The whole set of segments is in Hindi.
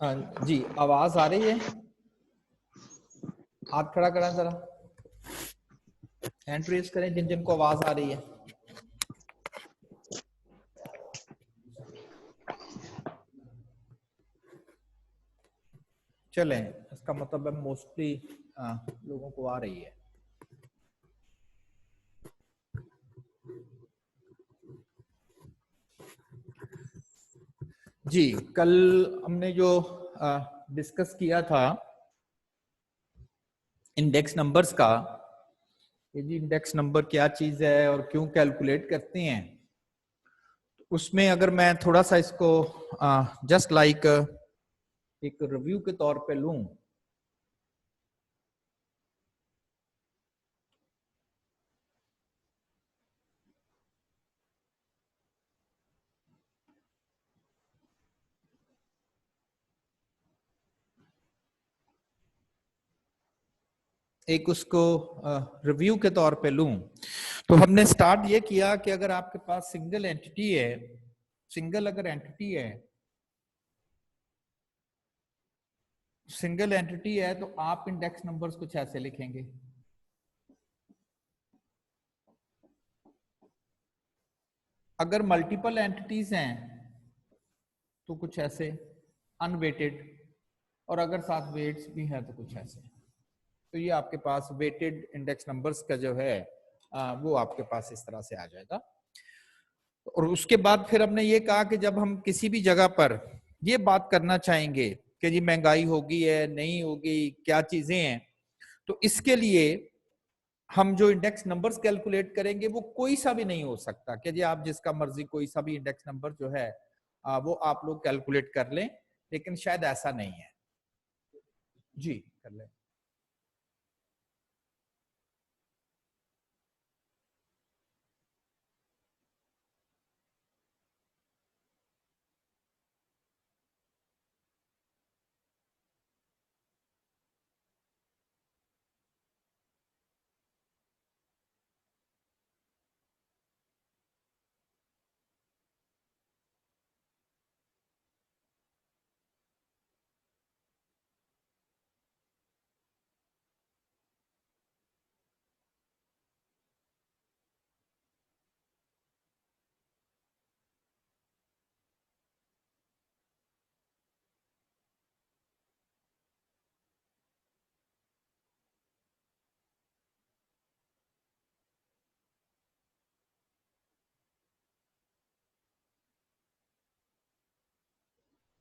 जी, आवाज आ रही है? हाथ खड़ा करें जरा, हैंड रेज करें जिन जिनको आवाज आ रही है। चलें, इसका मतलब है मोस्टली लोगों को आ रही है। जी, कल हमने जो डिस्कस किया था इंडेक्स नंबर्स का, ये जी इंडेक्स नंबर क्या चीज है और क्यों कैलकुलेट करते हैं, उसमें अगर मैं थोड़ा सा इसको जस्ट लाइक एक रिव्यू के तौर पे लूं, एक उसको रिव्यू के तौर पे लूं, तो हमने स्टार्ट ये किया कि अगर आपके पास सिंगल एंटिटी है, सिंगल अगर एंटिटी है, सिंगल एंटिटी है तो आप इंडेक्स नंबर्स कुछ ऐसे लिखेंगे। अगर मल्टीपल एंटिटीज हैं तो कुछ ऐसे अनवेटेड, और अगर साथ वेट्स भी है तो कुछ ऐसे। तो ये आपके पास वेटेड इंडेक्स नंबर्स का जो है वो आपके पास इस तरह से आ जाएगा। और उसके बाद फिर हमने ये कहा कि जब हम किसी भी जगह पर ये बात करना चाहेंगे कि जी महंगाई होगी है नहीं होगी, क्या चीजें हैं, तो इसके लिए हम जो इंडेक्स नंबर्स कैलकुलेट करेंगे वो कोई सा भी नहीं हो सकता कि जी आप जिसका मर्जी कोई सा भी इंडेक्स नंबर जो है वो आप लोग कैलकुलेट कर लें, लेकिन शायद ऐसा नहीं है। जी कर लें।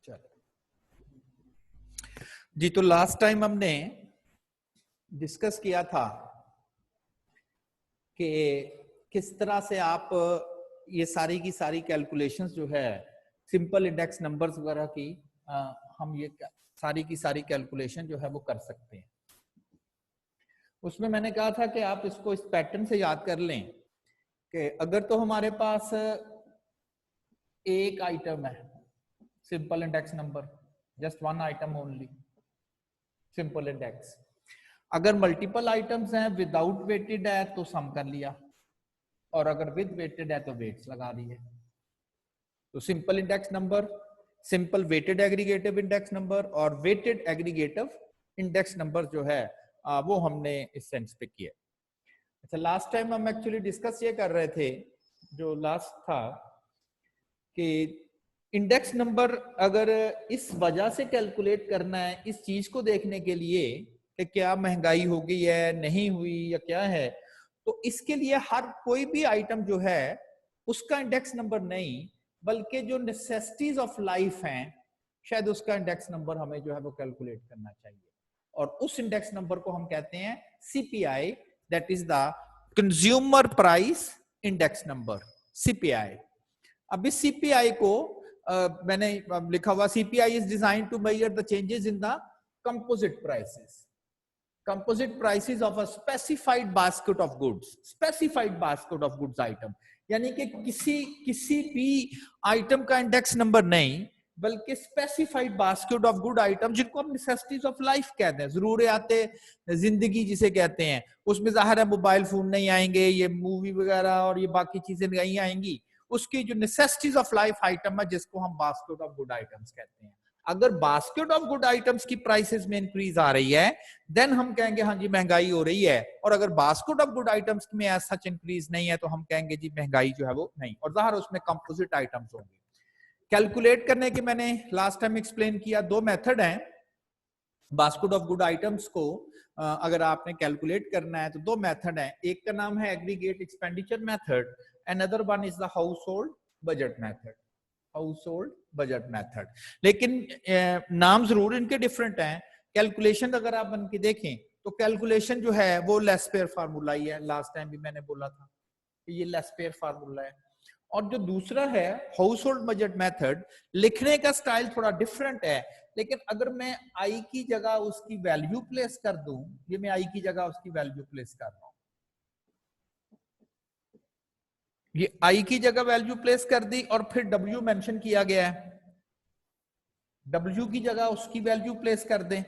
चलो जी, तो लास्ट टाइम हमने डिस्कस किया था कि किस तरह से आप ये सारी की सारी कैलकुलेशंस जो है सिंपल इंडेक्स नंबर्स वगैरह की हम ये सारी की सारी कैलकुलेशन जो है वो कर सकते हैं। उसमें मैंने कहा था कि आप इसको इस पैटर्न से याद कर लें कि अगर तो हमारे पास एक आइटम है, simple index number, just one item only, simple index. अगर मल्टीपल आइटम्स हैं, विदाउट वेटेड है तो सम कर लिया, और अगर विद वेटेड है तो वेट्स लगा दिए। तो simple index number, simple weighted aggregative index number और वेटेड एग्रीगेटिव इंडेक्स नंबर जो है वो हमने इस सेंस पे किया। अच्छा, लास्ट टाइम हम एक्चुअली डिस्कस ये कर रहे थे, जो लास्ट था, कि इंडेक्स नंबर अगर इस वजह से कैलकुलेट करना है, इस चीज को देखने के लिए कि क्या महंगाई हो गई है नहीं हुई या क्या है, तो इसके लिए हर कोई भी आइटम जो है उसका इंडेक्स नंबर नहीं, बल्कि जो नेसेसिटीज ऑफ लाइफ हैं शायद उसका इंडेक्स नंबर हमें जो है वो कैलकुलेट करना चाहिए। और उस इंडेक्स नंबर को हम कहते हैं CPI, that is the consumer price index number, CPI. अब इस सीपीआई को मैंने लिखा हुआ, CPI is design to measure the changes in the composite prices, composite prices of a specified basket of goods, specified basket of goods item, यानी कि किसी भी आइटम का इंडेक्स नंबर नहीं, बल्कि specified basket of good item, जिनको हम नेसेसिटीज ऑफ लाइफ कहते हैं, जरूरियाते जिंदगी जिसे कहते हैं। उसमें जाहिर है मोबाइल फोन नहीं आएंगे, ये मूवी वगैरह और ये बाकी चीजें नहीं आएंगी, उसकी जो नेसेसिटीज ऑफ लाइफ आइटम है जिसको हम बास्केट ऑफ गुड आइटम्स कहते हैं। अगर बास्केट ऑफ गुड आइटम्स की प्राइसेस में इंक्रीज आ रही है देन हम कहेंगे हाँ जी महंगाई हो रही है, और अगर बास्केट ऑफ गुड आइटम्स में ऐसा सच इंक्रीज नहीं है तो हम कहेंगे जी महंगाई जो है वो नहीं, और ज़ाहिर उसमें कंपोजिट आइटम्स होंगे। कैलकुलेट करने के मैंने लास्ट टाइम एक्सप्लेन किया, दो मेथड हैं बास्केट ऑफ गुड आइटम्स को अगर आपने कैलकुलेट करना है तो दो मेथड है, एक का नाम है aggregate expenditure method, another one is the house hold budget method, house hold budget method. लेकिन नाम जरूर इनके डिफरेंट हैं। कैलकुलेशन अगर आप बन के देखें तो कैलकुलेशन जो है वो लेस्पेयर फार्मूला ही है, लास्ट टाइम भी मैंने बोला था कि ये लेस्पेयर फार्मूला है। और जो दूसरा है हाउस होल्ड बजट मेथड, लिखने का स्टाइल थोड़ा डिफरेंट है, लेकिन अगर मैं आई की जगह उसकी वैल्यू प्लेस कर दूं, ये मैं आई की जगह उसकी वैल्यू प्लेस कर रहा हूं, ये आई की जगह वैल्यू प्लेस कर दी और फिर डब्ल्यू मेंशन किया गया है, डब्ल्यू की जगह उसकी वैल्यू प्लेस कर दें,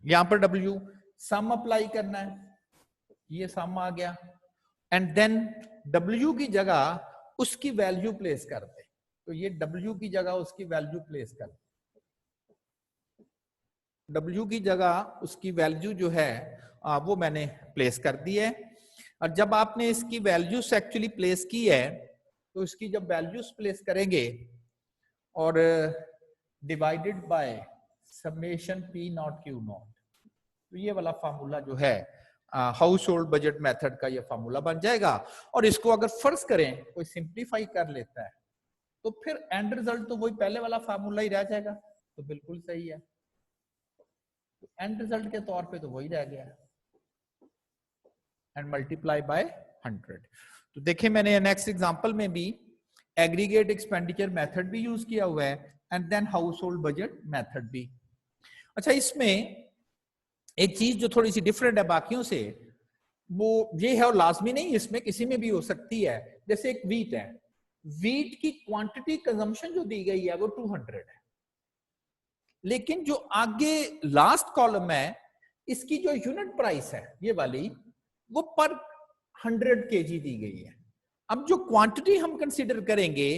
यहां पर डब्ल्यू सम अप्लाई करना है, ये सम आ गया, एंड देन डब्ल्यू की जगह उसकी वैल्यू प्लेस कर दे, तो ये डब्ल्यू की जगह उसकी वैल्यू प्लेस कर दे, डब्ल्यू की जगह उसकी वैल्यू जो है वो मैंने प्लेस कर दी है। और जब आपने इसकी वैल्यूज एक्चुअली प्लेस की है तो इसकी जब वैल्यूज प्लेस करेंगे और divided by summation P not Q not, तो ये वाला फार्मूला जो है हाउस होल्ड बजट मेथड का ये फार्मूला बन जाएगा। और इसको अगर फर्ज करें कोई सिंप्लीफाई कर लेता है तो फिर एंड रिजल्ट तो वही पहले वाला फार्मूला ही रह जाएगा, तो बिल्कुल सही है, एंड रिजल्ट के तौर पे तो वही रह गया एंड मल्टीप्लाई बाय 100। तो देखिए मैंने नेक्स्ट एग्जांपल में भी एग्रीगेट एक्सपेंडिचर मेथड भी यूज किया हुआ है and then household budget method भी। अच्छा, इसमें एक चीज जो थोड़ी सी डिफरेंट है बाकियों से वो ये है, और लाजमी नहीं इसमें किसी में भी हो सकती है, जैसे एक वीट है, वीट की क्वांटिटी कंजम्पशन जो दी गई है वो 200 है, लेकिन जो आगे लास्ट कॉलम है इसकी जो यूनिट प्राइस है ये वाली वो पर 100 केजी दी गई है। अब जो क्वांटिटी हम कंसीडर करेंगे,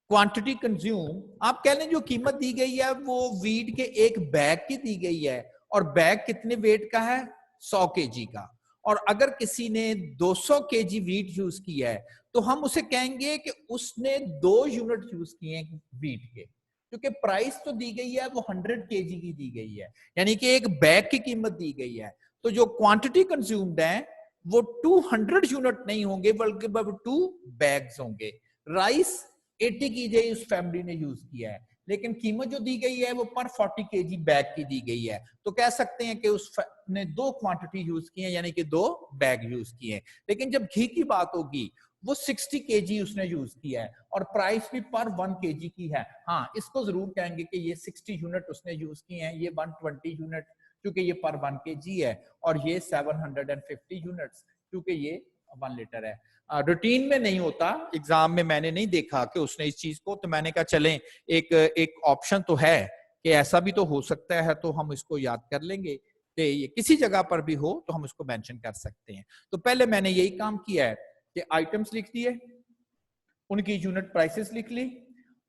क्वांटिटी कंज्यूम, आप कह लें जो कीमत दी गई है वो वीट के एक बैग की दी गई है, और बैग कितने वेट का है, 100 केजी का, और अगर किसी ने 200 केजी वीट यूज किया है तो हम उसे कहेंगे कि उसने 2 यूनिट यूज किए हैं वीट के, क्योंकि प्राइस तो दी गई है वो 100 केजी की दी गई है, यानी कि एक बैग की कीमत दी गई है, तो जो क्वांटिटी कंज्यूम्ड है वो 200 यूनिट नहीं होंगे बल्कि 2 बैग्स होंगे। राइस 80 केजी उस फैमिली ने यूज किया है, लेकिन कीमत जो दी गई है वो पर 40 केजी बैग की दी गई है, तो कह सकते हैं कि उसने 2 क्वांटिटी यूज की है, यानी कि 2 बैग यूज किए हैं। लेकिन जब घी की बात होगी वो 60 केजी उसने यूज किया है और प्राइस भी पर 1 केजी की है। हाँ, इसको जरूर कहेंगे कि ये 60 यूनिट उसने यूज किए हैं, ये 120 यूनिट क्योंकि ये पर 1 केजी है, और ये 750 यूनिट्स क्योंकि ये 1 लीटर है। रूटीन में नहीं होता, एग्जाम में मैंने नहीं देखा कि उसने इस चीज को, तो मैंने कहा चलें एक ऑप्शन तो है कि ऐसा भी तो हो सकता है, तो हम इसको याद कर लेंगे कि ये किसी जगह पर भी हो तो हम उसको मेंशन कर सकते हैं। तो पहले मैंने यही काम किया है कि आइटम्स लिख दिए, उनकी यूनिट प्राइसेस लिख ली,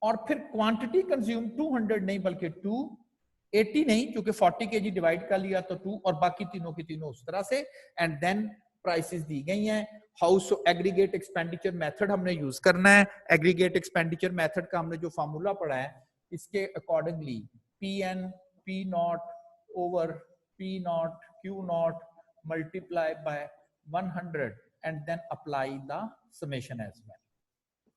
और फिर क्वांटिटी कंज्यूम 200 नहीं बल्कि 280 नहीं, क्योंकि 40 केजी डिवाइड कर लिया तो 2, और बाकी तीनों की तीनों उस तरह से, एंड देन प्राइसेस दी गई हैं। हाउस एग्रीगेट एक्सपेंडिचर मेथड हमने यूज करना है। एग्रीगेट एक्सपेंडिचर मेथड का हमने जो फार्मूला पढ़ा है इसके accordingly P N P not over P not Q not multiply by 100 and then apply the summation as well.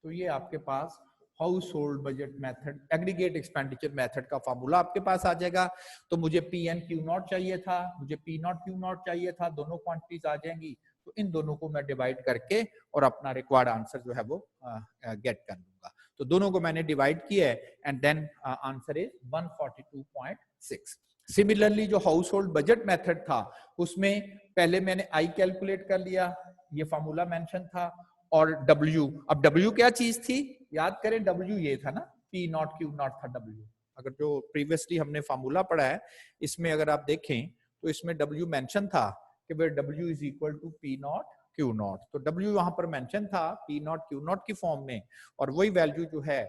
तो ये आपके पास household budget method aggregate expenditure method का फार्मूला आपके पास आ जाएगा। तो मुझे पी एन क्यू नॉट चाहिए था, मुझे पी नॉट क्यू नॉट चाहिए था, दोनों क्वांटिटीज आ जाएंगी, तो इन दोनों को मैं डिवाइड करके और अपना रिक्वायर्ड आंसर जो है वो गेट कर लूंगा। तो दोनों को मैंने डिवाइड किया है and then answer is 142.6। Similarly जो हाउस होल्ड बजट मेथड था उसमें पहले मैंने आई कैलकुलेट कर लिया, ये फार्मूला मेंशन था, और W, अब W क्या चीज थी याद करें, W ये था ना, P नॉट Q नॉट था W। अगर जो प्रीवियसली हमने फार्मूला पढ़ा है इसमें अगर आप देखें तो इसमें W मेंशन था कि भाई W is equal to P not Q not, तो W वहां पर मेंशन था P नॉट Q नॉट की फॉर्म में, और वही वैल्यू जो है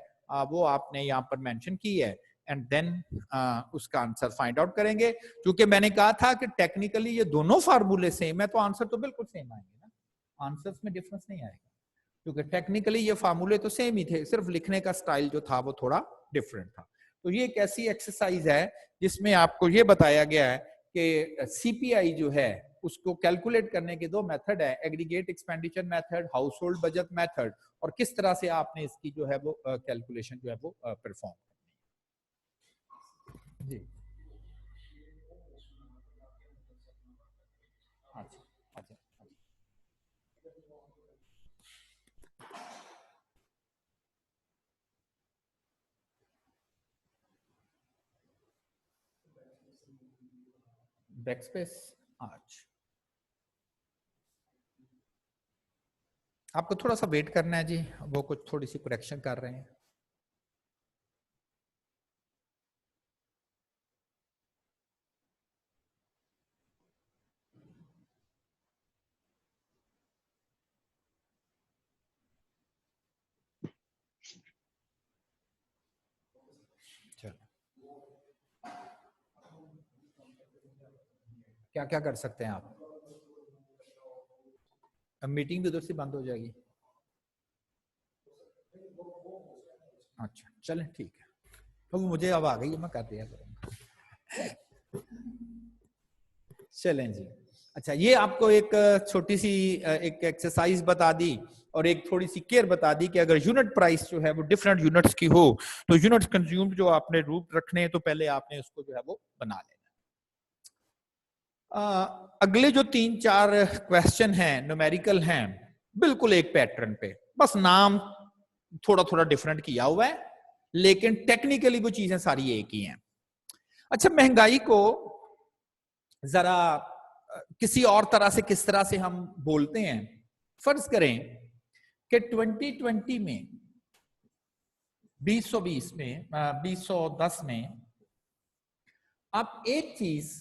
वो आपने यहाँ पर मेंशन की है एंड देन उसका आंसर फाइंड आउट करेंगे। क्योंकि मैंने कहा था कि टेक्निकली ये दोनों फार्मूले सेम है तो आंसर तो बिल्कुल सेम आएंगे ना, आंसर्स में डिफरेंस नहीं आएगा, क्योंकि टेक्निकली ये फार्मूले तो सेम ही थे, सिर्फ लिखने का स्टाइल जो था वो थोड़ा डिफरेंट था। तो ये एक ऐसी एक्सरसाइज है जिसमें आपको ये बताया गया है कि सीपीआई जो है उसको कैलकुलेट करने के दो मेथड है, aggregate expenditure method, house hold budget method, और किस तरह से आपने इसकी जो है वो कैलकुलेशन जो है वो परफॉर्म करनी है। जी अच्छा अच्छा बैकस्पेस। आज आपको थोड़ा सा वेट करना है जी, वो कुछ थोड़ी सी करेक्शन कर रहे हैं। क्या क्या कर सकते हैं आप? अब मीटिंग भी उधर से बंद हो जाएगी। अच्छा चलें ठीक है, तो मुझे अब आ गई है, मैं कर दिया करूँगा। चलें जी। अच्छा, ये आपको एक छोटी सी एक एक्सरसाइज बता दी और एक थोड़ी सी केयर बता दी कि अगर यूनिट प्राइस जो है वो डिफरेंट यूनिट्स की हो तो यूनिट्स कंज्यूम्ड जो आपने रूप रखने हैं तो पहले आपने उसको जो है वो बना लेना। अगले जो 3-4 क्वेश्चन हैं न्यूमेरिकल हैं, बिल्कुल एक पैटर्न पे, बस नाम थोड़ा थोड़ा डिफरेंट किया हुआ है लेकिन टेक्निकली वो चीजें सारी एक ही हैं। अच्छा, महंगाई को जरा किसी और तरह से किस तरह से हम बोलते हैं, फर्ज करें कि 2020 में 2020 में 2010 में आप एक चीज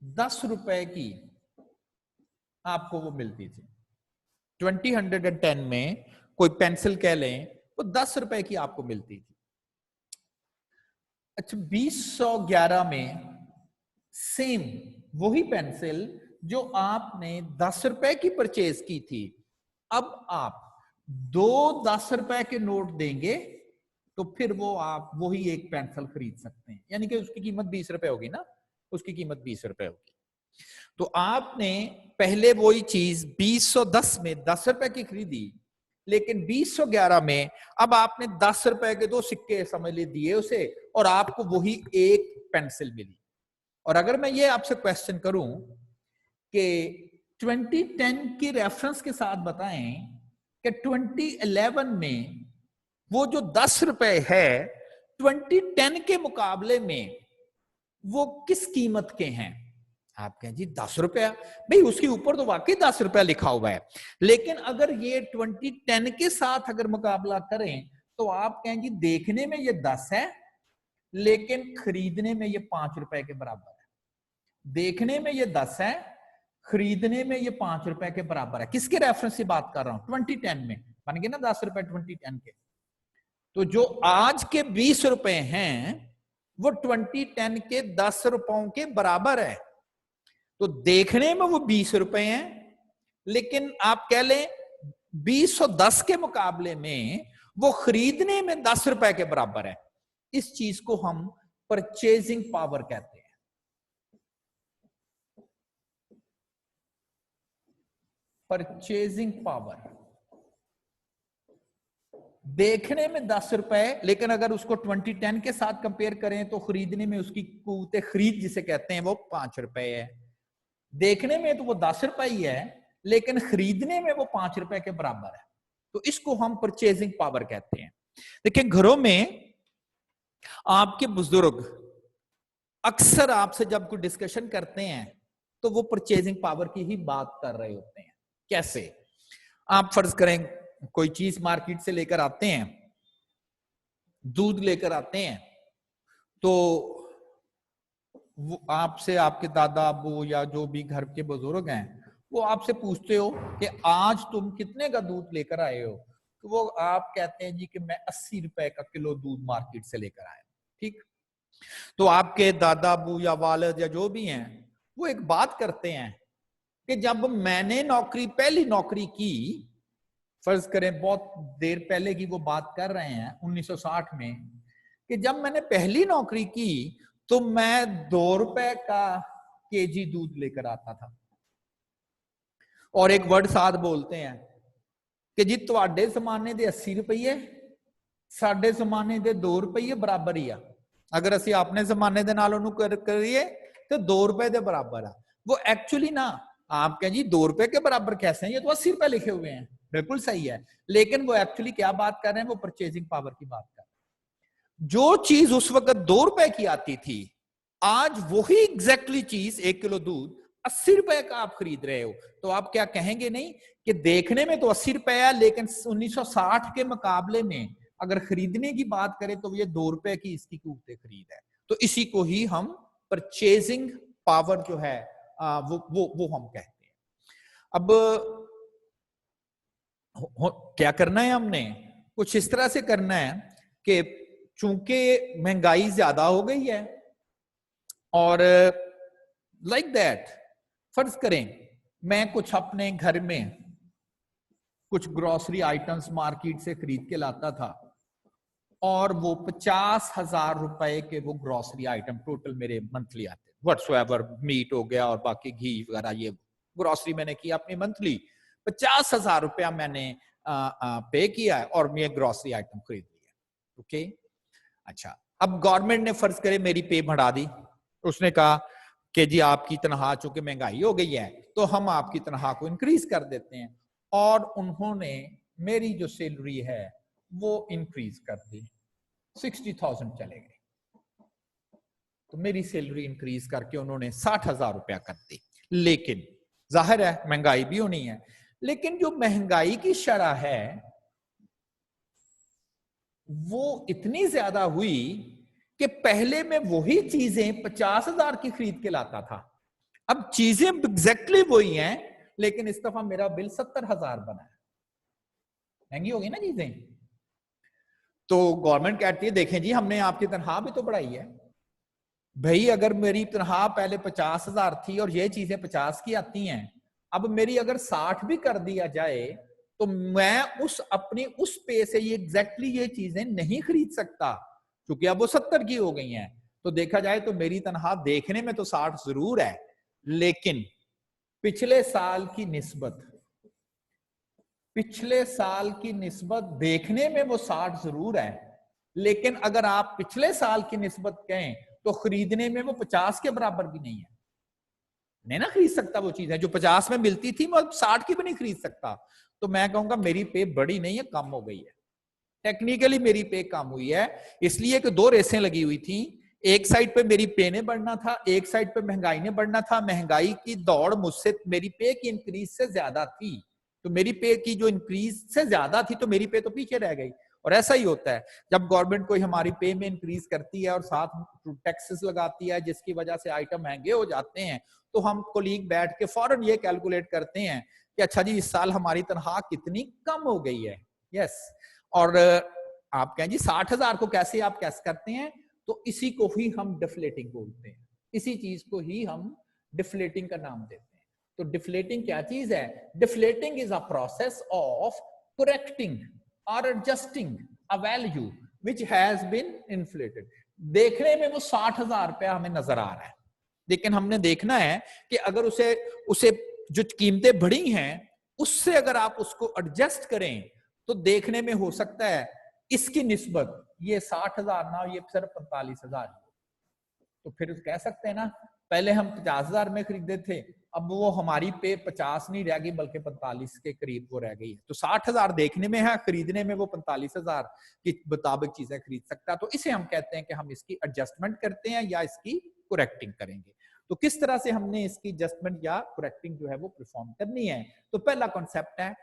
10 रुपए की आपको वो मिलती थी। 2010 में कोई पेंसिल कह लें तो 10 रुपए की आपको मिलती थी। अच्छा, 2011 में सेम वही पेंसिल जो आपने 10 रुपए की परचेज की थी, अब आप 2 10 रुपए के नोट देंगे तो फिर वो आप वही एक पेंसिल खरीद सकते हैं, यानी कि उसकी कीमत 20 रुपए होगी ना, उसकी कीमत 20 रुपए होगी। तो आपने पहले वही चीज 2010 में 10 रुपए की खरीदी, लेकिन 2011 में अब आपने 10 रुपए के 2 सिक्के समझ ले दिए उसे और आपको वही एक पेंसिल मिली। और अगर मैं ये आपसे क्वेश्चन करूं कि 2010 की रेफरेंस के साथ बताएं कि 2011 में वो जो 10 रुपए है 2010 के मुकाबले में वो किस कीमत के हैं? आप कहें जी 10 रुपया, भाई उसके ऊपर तो वाकई 10 रुपया लिखा हुआ है, लेकिन अगर ये 2010 के साथ अगर मुकाबला करें तो आप कहें जी देखने में ये 10 है लेकिन खरीदने में ये 5 रुपए के बराबर है। देखने में ये 10 है, खरीदने में ये 5 रुपए के बराबर है। किसके रेफरेंस से बात कर रहा हूं? 2010 में बन गए ना 10 रुपए 2010 के। तो जो आज के 20 रुपए हैं वो 2010 के 10 रुपयों के बराबर है। तो देखने में वो 20 रुपए हैं, लेकिन आप कह लें 2010 के मुकाबले में वो खरीदने में 10 रुपए के बराबर है। इस चीज को हम परचेजिंग पावर कहते हैं। परचेजिंग पावर, देखने में 10 रुपए लेकिन अगर उसको 2010 के साथ कंपेयर करें तो खरीदने में उसकी कुव्वते खरीद जिसे कहते हैं वो 5 रुपए है। देखने में तो वो 10 रुपए ही है लेकिन खरीदने में वो 5 रुपए के बराबर है। तो इसको हम परचेजिंग पावर कहते हैं। देखिए, घरों में आपके बुजुर्ग अक्सर आपसे जब कोई डिस्कशन करते हैं तो वो परचेजिंग पावर की ही बात कर रहे होते हैं। कैसे? आप फर्ज करें कोई चीज मार्केट से लेकर आते हैं, दूध लेकर आते हैं, तो वो आपसे आपके दादा अबू या जो भी घर के बुजुर्ग हैं वो आपसे पूछते हो कि आज तुम कितने का दूध लेकर आए हो, तो वो आप कहते हैं जी कि मैं 80 रुपए का किलो दूध मार्केट से लेकर आया। ठीक, तो आपके दादा अबू या वालिद या जो भी हैं वो एक बात करते हैं कि जब मैंने पहली नौकरी की, फर्ज करें बहुत देर पहले की वो बात कर रहे हैं 1960 में, कि जब मैंने पहली नौकरी की तो मैं 2 रुपए का केजी दूध लेकर आता था। और एक वर्ड साथ बोलते हैं कि जी तुहाडे जमाने दे 80 रुपये, साडे जमाने दे 2 रुपये बराबर ही आ। अगर असी अपने जमाने दे नाल उन्होंने करिए तो 2 रुपए के बराबर है। वो एक्चुअली ना, आप कहें जी 2 रुपए के बराबर कैसे हैं, ये तो 80 रुपए लिखे हुए हैं, बिल्कुल सही है, लेकिन वो एक्चुअली क्या बात कर रहे हैं, वो परचेजिंग पावर की बात कर रहे हैं। जो चीज उस वक्त 2 रुपए की आती थी, आज वही एग्जैक्टली चीज 1 किलो दूध 80 रुपए का आप खरीद रहे हो, तो आप क्या कहेंगे नहीं कि देखने में तो 80 रुपए है, लेकिन 1960 के मुकाबले में अगर खरीदने की बात करें तो ये 2 रुपए की इसकी कीमत खरीद है। तो इसी को ही हम परचेजिंग पावर जो है वो हम कहते हैं। अब क्या करना है, हमने कुछ इस तरह से करना है कि चूंकि महंगाई ज्यादा हो गई है और लाइक दैट, फर्ज करें मैं कुछ अपने घर में कुछ ग्रोसरी आइटम्स मार्केट से खरीद के लाता था और वो 50,000 रुपए के वो ग्रोसरी आइटम टोटल मेरे मंथली आते, व्हाट्सएवर मीट हो गया और बाकी घी वगैरह, ये ग्रोसरी मैंने की अपनी मंथली 50,000 रुपया मैंने पे किया है और मैं ग्रोसरी आइटम खरीद लिया। ओके, अच्छा, अब गवर्नमेंट ने फर्ज करे मेरी पे बढ़ा दी, उसने कहा कि जी आपकी तनख्वाह चूंकि महंगाई हो गई है तो हम आपकी तनख्वाह को इंक्रीज कर देते हैं, और उन्होंने मेरी जो सैलरी है वो इंक्रीज कर दी, 60,000 चले गए, तो मेरी सैलरी इंक्रीज करके उन्होंने 60,000 रुपया कर दी। लेकिन जाहिर है महंगाई भी होनी है, लेकिन जो महंगाई की शरह है वो इतनी ज्यादा हुई कि पहले मैं वही चीजें 50,000 की खरीद के लाता था, अब चीजें एग्जैक्टली वही हैं, लेकिन इस दफा मेरा बिल 70,000 बना है, महंगी हो गई ना चीजें। तो गवर्नमेंट कहती है देखें जी हमने आपकी तनख्वाह भी तो बढ़ाई है भाई, अगर मेरी तनख्वाह पहले 50,000 थी और ये चीजें 50 की आती हैं, अब मेरी अगर 60 भी कर दिया जाए तो मैं उस अपनी उस पे से ये एग्जैक्टली ये चीजें नहीं खरीद सकता, क्योंकि अब वो 70 की हो गई हैं। तो देखा जाए तो मेरी तनख्वाह देखने में तो 60 जरूर है, लेकिन पिछले साल की निस्बत देखने में वो 60 जरूर है, लेकिन अगर आप पिछले साल की निस्बत कहें तो खरीदने में वो 50 के बराबर भी नहीं है, नहीं ना खरीद सकता वो चीज है जो 50 में मिलती थी, मैं 60 की भी नहीं खरीद सकता। तो मैं कहूंगा मेरी पे बढ़ी नहीं है, कम हो गई है, टेक्निकली मेरी पे कम हुई है, इसलिए कि 2 रेसें लगी हुई थी, एक साइड पे मेरी पे ने बढ़ना था, एक साइड पे महंगाई ने बढ़ना था, महंगाई की दौड़ मुझसे मेरी पे की इंक्रीज से ज्यादा थी, तो मेरी पे की जो इंक्रीज से ज्यादा थी तो मेरी पे तो पीछे रह गई। और ऐसा ही होता है जब गवर्नमेंट कोई हमारी पे में इंक्रीज करती है और साथ टैक्सेस लगाती है जिसकी वजह से आइटम महंगे हो जाते हैं, तो हम कोलीग बैठ के फौरन ये कैलकुलेट करते हैं कि अच्छा जी इस साल हमारी तनख्वाह कितनी कम हो गई है। यस, और आप कहें जी 60,000 को कैसे आप कैसे करते हैं, तो इसी को ही हम डिफ्लेटिंग बोलते हैं, इसी चीज को ही हम डिफ्लेटिंग का नाम देते हैं। तो डिफ्लेटिंग क्या चीज है, deflating is a process of correcting और adjusting a value which has been inflated. देखने में वो 60,000 रुपया हमें नजर आ रहा है, लेकिन हमने देखना है कि अगर उसे जो कीमतें बढ़ी हैं उससे अगर आप उसको एडजस्ट करें तो देखने में हो सकता है इसकी निस्बत ये 60,000 ना, ये सिर्फ 45,000। तो फिर कह सकते हैं ना पहले हम 50,000 में खरीदे थे, अब वो हमारी पे 50 नहीं रह गई बल्कि 45 के करीब वो रह गई है। तो 60,000 देखने में है, खरीदने में वो 45,000 के मुताबिक चीजें खरीद सकता है। तो इसे हम कहते हैं कि हम इसकी एडजस्टमेंट करते हैं या इसकी करेक्टिंग करेंगे। तो किस तरह से हमने इसकी एडजस्टमेंट या करेक्टिंग जो है वो परफॉर्म करनी है। तो पहला कॉन्सेप्ट है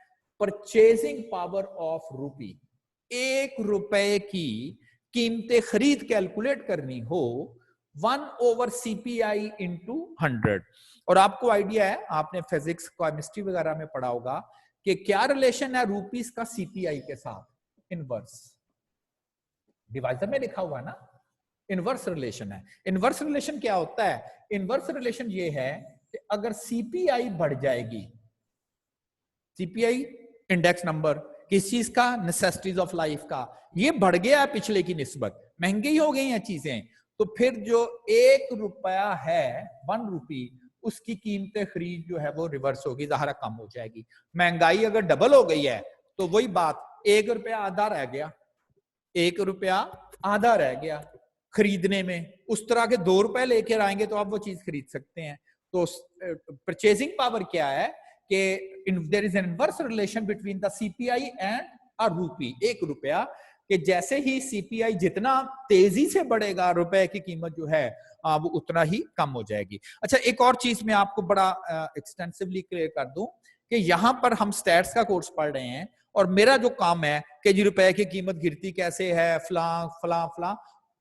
परचेजिंग पावर ऑफ रूपी। 1 रुपए की कीमतें खरीद कैलकुलेट करनी हो 1/CPI into 100। और आपको आइडिया है, आपने फिजिक्स केमिस्ट्री वगैरह में पढ़ा होगा कि क्या रिलेशन है रूपीस का सीपीआई के साथ, इनवर्स डिवाइजर में लिखा हुआ ना, इनवर्स रिलेशन है। इनवर्स रिलेशन क्या होता है? इनवर्स रिलेशन ये है कि अगर सीपीआई बढ़ जाएगी, सीपीआई इंडेक्स नंबर किस चीज का? नेसेसिटीज ऑफ लाइफ का, ये बढ़ गया पिछले की निस्बत, महंगी हो गई हैं चीजें, तो फिर जो 1 रुपया है 1 रुपी, उसकी कीमत खरीद जो है वो रिवर्स होगी, ज़ाहिर कम हो जाएगी। महंगाई अगर डबल हो गई है तो वही बात, 1 रुपया आधा रह गया, 1 रुपया आधा रह गया खरीदने में। उस तरह के 2 रुपए लेकर आएंगे तो आप वो चीज खरीद सकते हैं। तो परचेजिंग पावर क्या है कि there is an inverse relation between the CPI and a rupee, 1 रुपया, कि जैसे ही सीपीआई जितना तेजी से बढ़ेगा रुपए की कीमत जो है वो उतना ही कम हो जाएगी। अच्छा, एक और चीज मैं आपको बड़ा एक्सटेंसिवली क्लियर कर दूं कि यहां पर हम स्टैट्स का कोर्स पढ़ रहे हैं और मेरा जो काम है कि जी रुपए की कीमत गिरती कैसे है, फलां फलां फलां,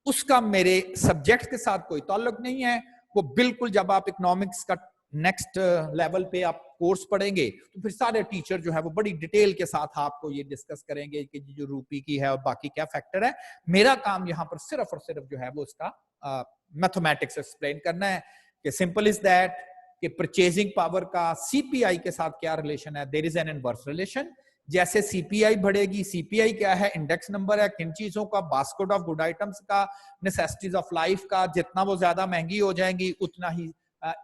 उसका मेरे सब्जेक्ट के साथ कोई ताल्लुक नहीं है। वो बिल्कुल जब आप इकोनॉमिक्स का नेक्स्ट लेवल पे आप कोर्स पढ़ेंगे तो फिर सारे टीचर जो है वो बड़ी डिटेल के साथ आपको ये डिस्कस करेंगे कि जो रूपी की है और बाकी क्या फैक्टर है। मेरा काम यहाँ पर सिर्फ और सिर्फ जो है वो उसका मैथमेटिक्स एक्सप्लेन करना है कि सिंपल इज दैट कि परचेजिंग पावर का सीपीआई के साथ क्या रिलेशन है। There is an inverse relation. जैसे सीपीआई बढ़ेगी, सीपीआई क्या है? इंडेक्स नंबर है किन चीजों का? बास्केट ऑफ गुड आइटम्स का, नेसेसिटीज ऑफ लाइफ का। जितना वो ज्यादा महंगी हो जाएंगी उतना ही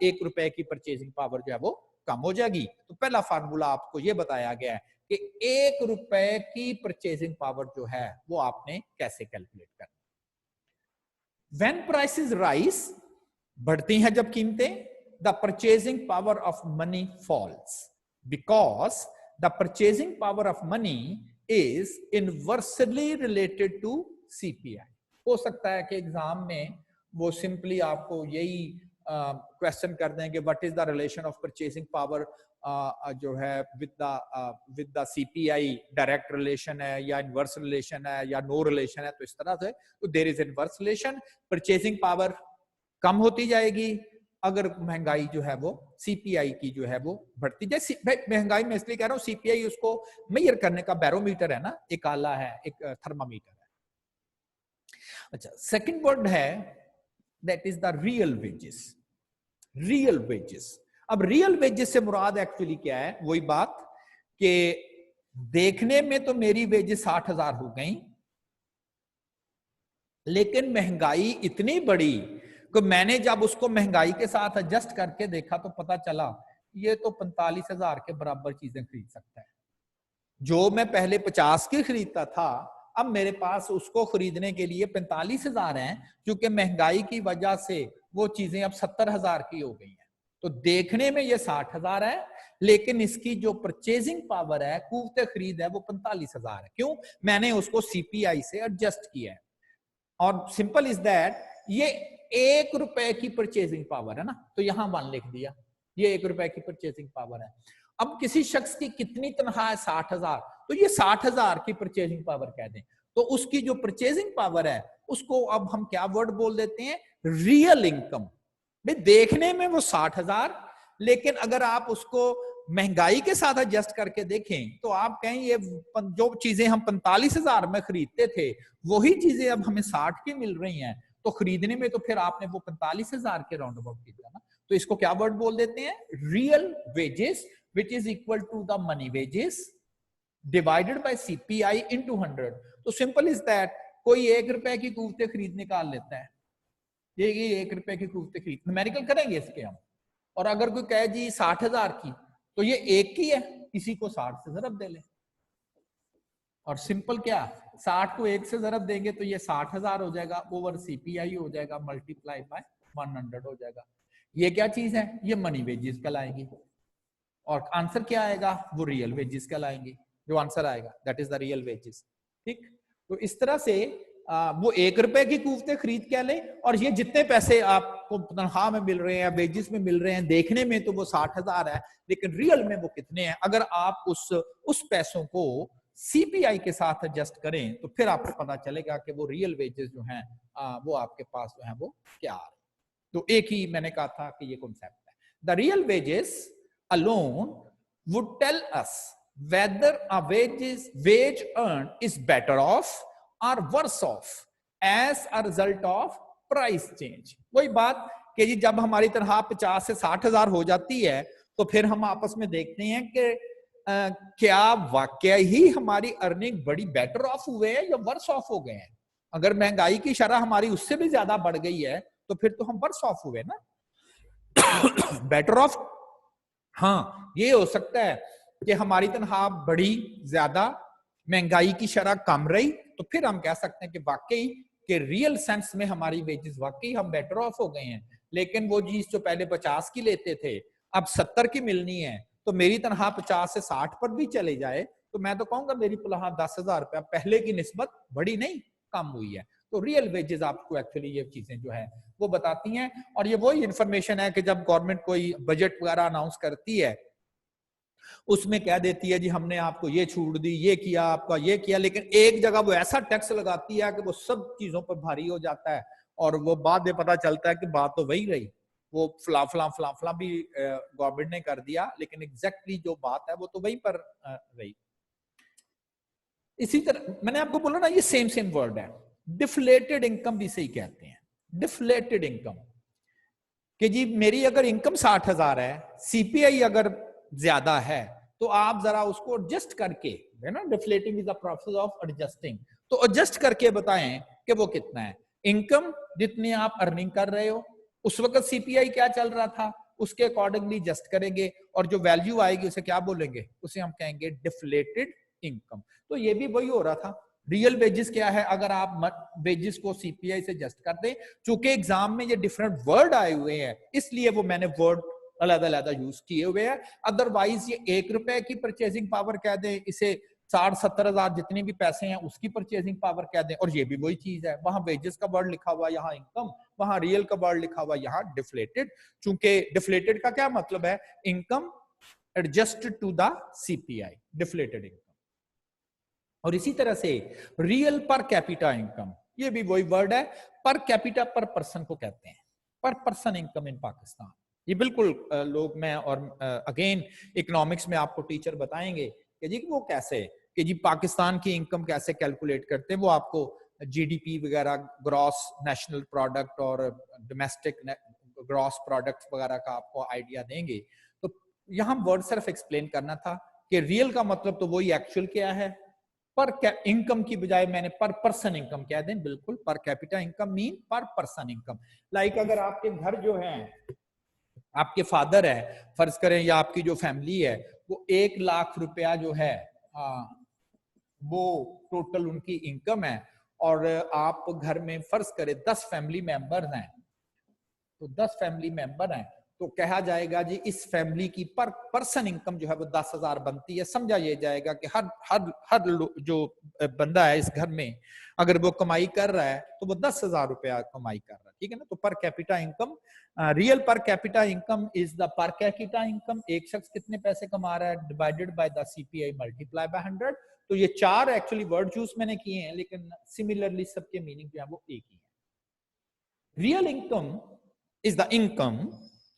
1 रुपए की परचेजिंग पावर जो है वो कम हो जाएगी। तो पहला फार्मूला आपको ये बताया गया है कि 1 रुपए की परचेजिंग पावर जो है वो आपने कैसे कैलकुलेट करना। व्हेन प्राइसेस राइज, बढ़ती हैं जब कीमतें, the purchasing power of money falls because the purchasing power of money is inversely related to CPI. हो सकता है कि एग्जाम में वो सिंपली आपको यही क्वेश्चन कर दें कि what is the relation of purchasing power जो है with the CPI, direct relation है या इनवर्स रिलेशन है या नो रिलेशन है। तो इस तरह से तो there is inverse relation. Purchasing power कम होती जाएगी अगर महंगाई जो है वो सीपीआई की जो है वो बढ़ती जाए। महंगाई में इसलिए कह रहा हूँ, सीपीआई उसको मेजर करने का बैरोमीटर है ना, एक आला है, एक थर्मामीटर है। अच्छा, सेकंड वर्ड है that is the real wages. Real wages. अब रियल वेजेस से मुराद एक्चुअली क्या है? वही बात कि देखने में तो मेरी वेजेस 60,000 हो गई, लेकिन महंगाई इतनी बड़ी कि मैंने जब उसको महंगाई के साथ एडजस्ट करके देखा तो पता चला ये तो 45,000 के बराबर चीजें खरीद सकता है। जो मैं पहले 50 की खरीदता था, अब मेरे पास उसको खरीदने के लिए 45,000 हैं, क्योंकि महंगाई की वजह से वो चीजें अब 70,000 की हो गई हैं। तो देखने में ये 60,000 है, लेकिन इसकी जो परचेजिंग पावर है, कुव्वत खरीद है, वो 45,000 है। क्यों? मैंने उसको सीपीआई से एडजस्ट किया है। और सिंपल इज दैट ये 1 रुपए की परचेजिंग पावर है ना, तो यहां 1 लिख दिया, ये 1 रुपए की परचेजिंग पावर है। अब किसी शख्स की कितनी तनख्वाह है? 60,000, तो ये 60,000 की परचेजिंग पावर कह दें। तो उसकी जो परचेजिंग पावर है उसको अब हम क्या वर्ड बोल देते हैं? Real income. भाई देखने में वो 60,000, लेकिन अगर आप उसको महंगाई के साथ एडजस्ट करके देखें तो आप कहें ये जो चीजें हम 45,000 में खरीदते थे वही चीजें अब हमें 60 की मिल रही हैं। तो खरीदने में तो फिर आपने वो 45,000 के राउंड अबाउट खरीदा ना। तो इसको क्या वर्ड बोल देते हैं? Real wages, which is equal to the money wages divided by CPI into 100। तो सिंपल इज दैट, कोई 1 रुपए की कुव्वतें खरीद निकाल लेता है, ये 1 रुपए की कुव्वतें खरीद, न्यूमेरिकल करेंगे इसके हम। और अगर कोई कहे जी 60,000 की, तो ये 1 की है, इसी को 60 से ज़रब दे ले। और सिंपल क्या, 60 को 1 से ज़रब देंगे तो ये 60,000 हो जाएगा, ओवर सीपीआई हो जाएगा, मल्टीप्लाई बाय 100 हो जाएगा। ये क्या चीज है? ये मनी वेजेस कहलाएंगी। और आंसर क्या आएगा? वो रियल वेजेस कहलाएंगे। जो आंसर आएगा that is the real wages. ठीक, तो इस तरह से वो 1 रुपए की कुव्वतें खरीद के ले, और ये जितने पैसे आपको तनख्वाह में मिल रहे हैं, वेजेस में मिल रहे हैं, देखने में तो वो 60,000 है, लेकिन रियल में वो कितने हैं? अगर आप उस पैसों को सीपीआई के साथ एडजस्ट करें तो फिर आपको पता चलेगा कि वो रियल वेजेस जो हैं वो आपके पास जो है वो क्या आ रहे हैं। तो एक ही मैंने कहा था कि ये कॉन्सेप्ट है। The real wages alone would tell us whether a wage earned is better off or worse off as a result of price change. वही बात कि जी जब हमारी तनख्वाह 50 से 60,000 हो जाती है तो फिर हम आपस में देखते हैं कि क्या वाकया ही हमारी अर्निंग बड़ी बेटर ऑफ हुए है या वर्स ऑफ हो गए हैं। अगर महंगाई की शरह हमारी उससे भी ज्यादा बढ़ गई है तो फिर तो हम वर्स ऑफ हुए ना, बेटर ऑफ। हाँ, ये हो सकता है कि हमारी तनख्वाह बड़ी ज्यादा, महंगाई की शरह कम रही, तो फिर हम कह सकते हैं कि वाकई के रियल सेंस में हमारी वेजेस वाकई हम बेटर ऑफ हो गए हैं। लेकिन वो चीज जो पहले 50 की लेते थे अब 70 की मिलनी है, तो मेरी तनख्वाह 50 से 60 पर भी चले जाए तो मैं तो कहूंगा मेरी तनख्वाह 10,000 रुपया पहले की निस्बत बड़ी नहीं कम हुई है। तो रियल वेजेस आपको एक्चुअली ये चीजें जो है वो बताती हैं। और ये वही इंफॉर्मेशन है कि जब गवर्नमेंट कोई बजट वगैरह अनाउंस करती है उसमें कह देती है जी हमने आपको ये छूट दी, ये किया, आपका ये किया, लेकिन एक जगह वो ऐसा टैक्स लगाती है कि वो सब चीजों पर भारी हो जाता है और वो बाद में पता चलता है कि बात तो वही रही, वो फला भी गवर्नमेंट ने कर दिया, लेकिन एग्जैक्टली जो बात है वो तो वहीं पर रही। इसी तरह मैंने आपको बोला ना, ये सेम सेम वर्ड है, डिफ्लेटेड इनकम भी सही कहते हैं। डिफ्लेटेड इनकम कि जी मेरी अगर इनकम 60,000 है, सीपीआई अगर ज्यादा है तो आप जरा उसको एडजस्ट करके, है ना, deflating is the process of adjusting, तो एडजस्ट करके बताएं कि वो कितना है। इनकम जितनी आप अर्निंग कर रहे हो उस वक्त सीपीआई क्या चल रहा था उसके अकॉर्डिंगली एडजस्ट करेंगे और जो वैल्यू आएगी उसे क्या बोलेंगे, उसे हम कहेंगे डिफ्लेटेड इनकम। तो ये भी वही हो रहा था। रियल वेजेस क्या है, अगर आप वेजेस को सीपीआई से एडजस्ट कर दें, चूंकि एग्जाम में ये डिफरेंट वर्ड आए हुए हैं इसलिए वो मैंने वर्ड अलग अलग यूज किए हुए हैं। अदरवाइज ये 1 रुपए की परचेजिंग पावर कह दें, इसे 60-70 हजार जितने भी पैसे हैं उसकी परचेजिंग पावर कह दें, और ये भी वही चीज है, वहां वेजेस का वर्ड लिखा हुआ, यहाँ इनकम, वहां रियल का वर्ड लिखा हुआ, यहाँ डिफ्लेटेड। चूंकि डिफ्लेटेड का क्या मतलब है, income adjusted to the CPI, deflated income. और इसी तरह से रियल पर कैपिटा इनकम, ये भी वही वर्ड है, पर कैपिटा पर पर्सन को कहते हैं, पर पर्सन इनकम इन पाकिस्तान। ये बिल्कुल लोग मैं और अगेन इकोनॉमिक्स में आपको टीचर बताएंगे कि जी वो कैसे, कि जी पाकिस्तान की इनकम कैसे कैलकुलेट करते हैं, वो आपको जीडीपी वगैरह, ग्रॉस नेशनल प्रोडक्ट और डोमेस्टिक ग्रॉस प्रोडक्ट वगैरह का आपको आइडिया देंगे। तो यहाँ वर्ड सिर्फ एक्सप्लेन करना था कि रियल का मतलब तो वही एक्चुअल क्या है, पर इनकम की बजाय मैंने पर पर्सन इनकम कह दें, बिल्कुल पर कैपिटा इनकम मीन पर पर्सन इनकम। लाइक अगर आपके घर जो है, आपके फादर है फर्ज करें, या आपकी जो फैमिली है वो 1 लाख रुपया जो है वो टोटल उनकी इनकम है, और आप घर में फर्ज करें 10 फैमिली मेंबर्स हैं, तो 10 फैमिली मेंबर हैं, तो कहा जाएगा जी इस फैमिली की पर पर्सन इनकम जो है वो 10,000 बनती है। समझा ये जाएगा कि हर हर हर जो बंदा है इस घर में अगर वो कमाई कर रहा है तो वो 10,000 रुपया कमाई कर रहा है, ठीक है ना। तो पर कैपिटा इनकम, रियल पर capita income is the per capita income, एक शख्स कितने पैसे कमा रहा है divided by the CPI multiply by 100। तो ये 4 एक्चुअली वर्ड चूज मैंने किए हैं, लेकिन सिमिलरली सबके मीनिंग जो है वो एक ही है। Real income is the income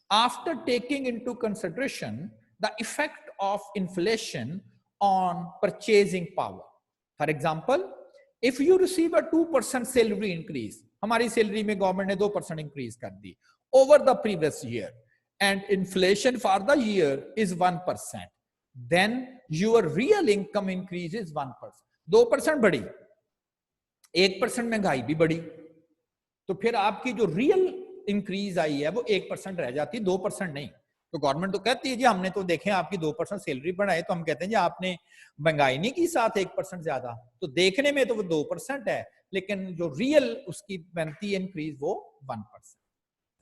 after taking into consideration the effect of inflation on purchasing power. For example, if you receive a 2% salary increase, हमारी सैलरी में गवर्नमेंट ने 2% इंक्रीज कर दी over the previous year, and inflation for the year is 1%, then your real income increase is 1%. 2% बढ़ी, 1% महंगाई भी बढ़ी, तो फिर आपकी जो रियल इंक्रीज आई है वो 1% रह जाती है, 2% नहीं। तो गवर्नमेंट तो कहती है जी हमने तो देखें आपकी 2% सैलरी बढ़ाई, तो हम कहते हैं जी आपने महंगाई नहीं की साथ 1% ज्यादा, तो देखने में तो वो 2% है, लेकिन जो रियल उसकी बनती है इंक्रीज वो 1%।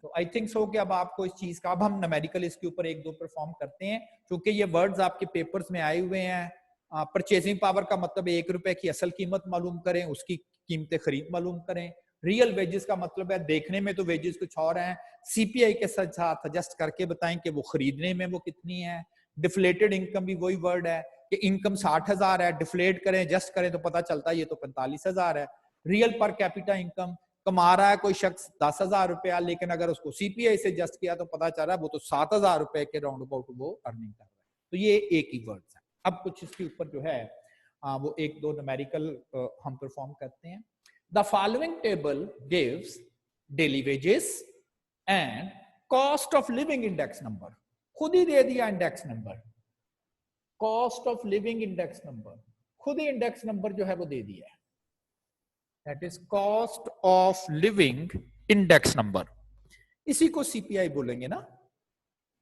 तो आई थिंक सो कि अब आपको इस चीज का, अब हम न्यूमेरिकल इसके ऊपर 1-2 परफॉर्म करते हैं, क्योंकि ये वर्ड्स आपके पेपर्स में आए हुए हैं। परचेजिंग पावर का मतलब 1 रुपए की असल कीमत मालूम करें, उसकी कीमत खरीद मालूम करें। रियल वेजेस का मतलब है देखने में तो वेजेस कुछ और हैं, सीपीआई के साथ एडजस्ट करके बताएं कि वो खरीदने में वो कितनी है। डिफ्लेटेड इनकम भी वही वर्ड है कि इनकम 60,000 है, डिफ्लेट करें एडजस्ट करें तो पता चलता है ये तो 45,000 है। रियल पर कैपिटा इनकम, कमा रहा है कोई शख्स 10,000 रुपया, लेकिन अगर उसको सीपीआई से एडजस्ट किया तो पता चल रहा है वो तो 7,000 रुपए के राउंड अबाउट वो अर्निंग कर रहा है। तो ये एक ही वर्ड है। अब कुछ इसके ऊपर जो है वो 1-2 न्यूमेरिकल हम परफॉर्म करते हैं। The following table gives daily wages and cost of living index number, खुद ही दे दिया index number, cost of living index number, खुद ही इंडेक्स नंबर जो है वो दे दिया है, that is cost of living index number. इसी को सीपीआई बोलेंगे ना,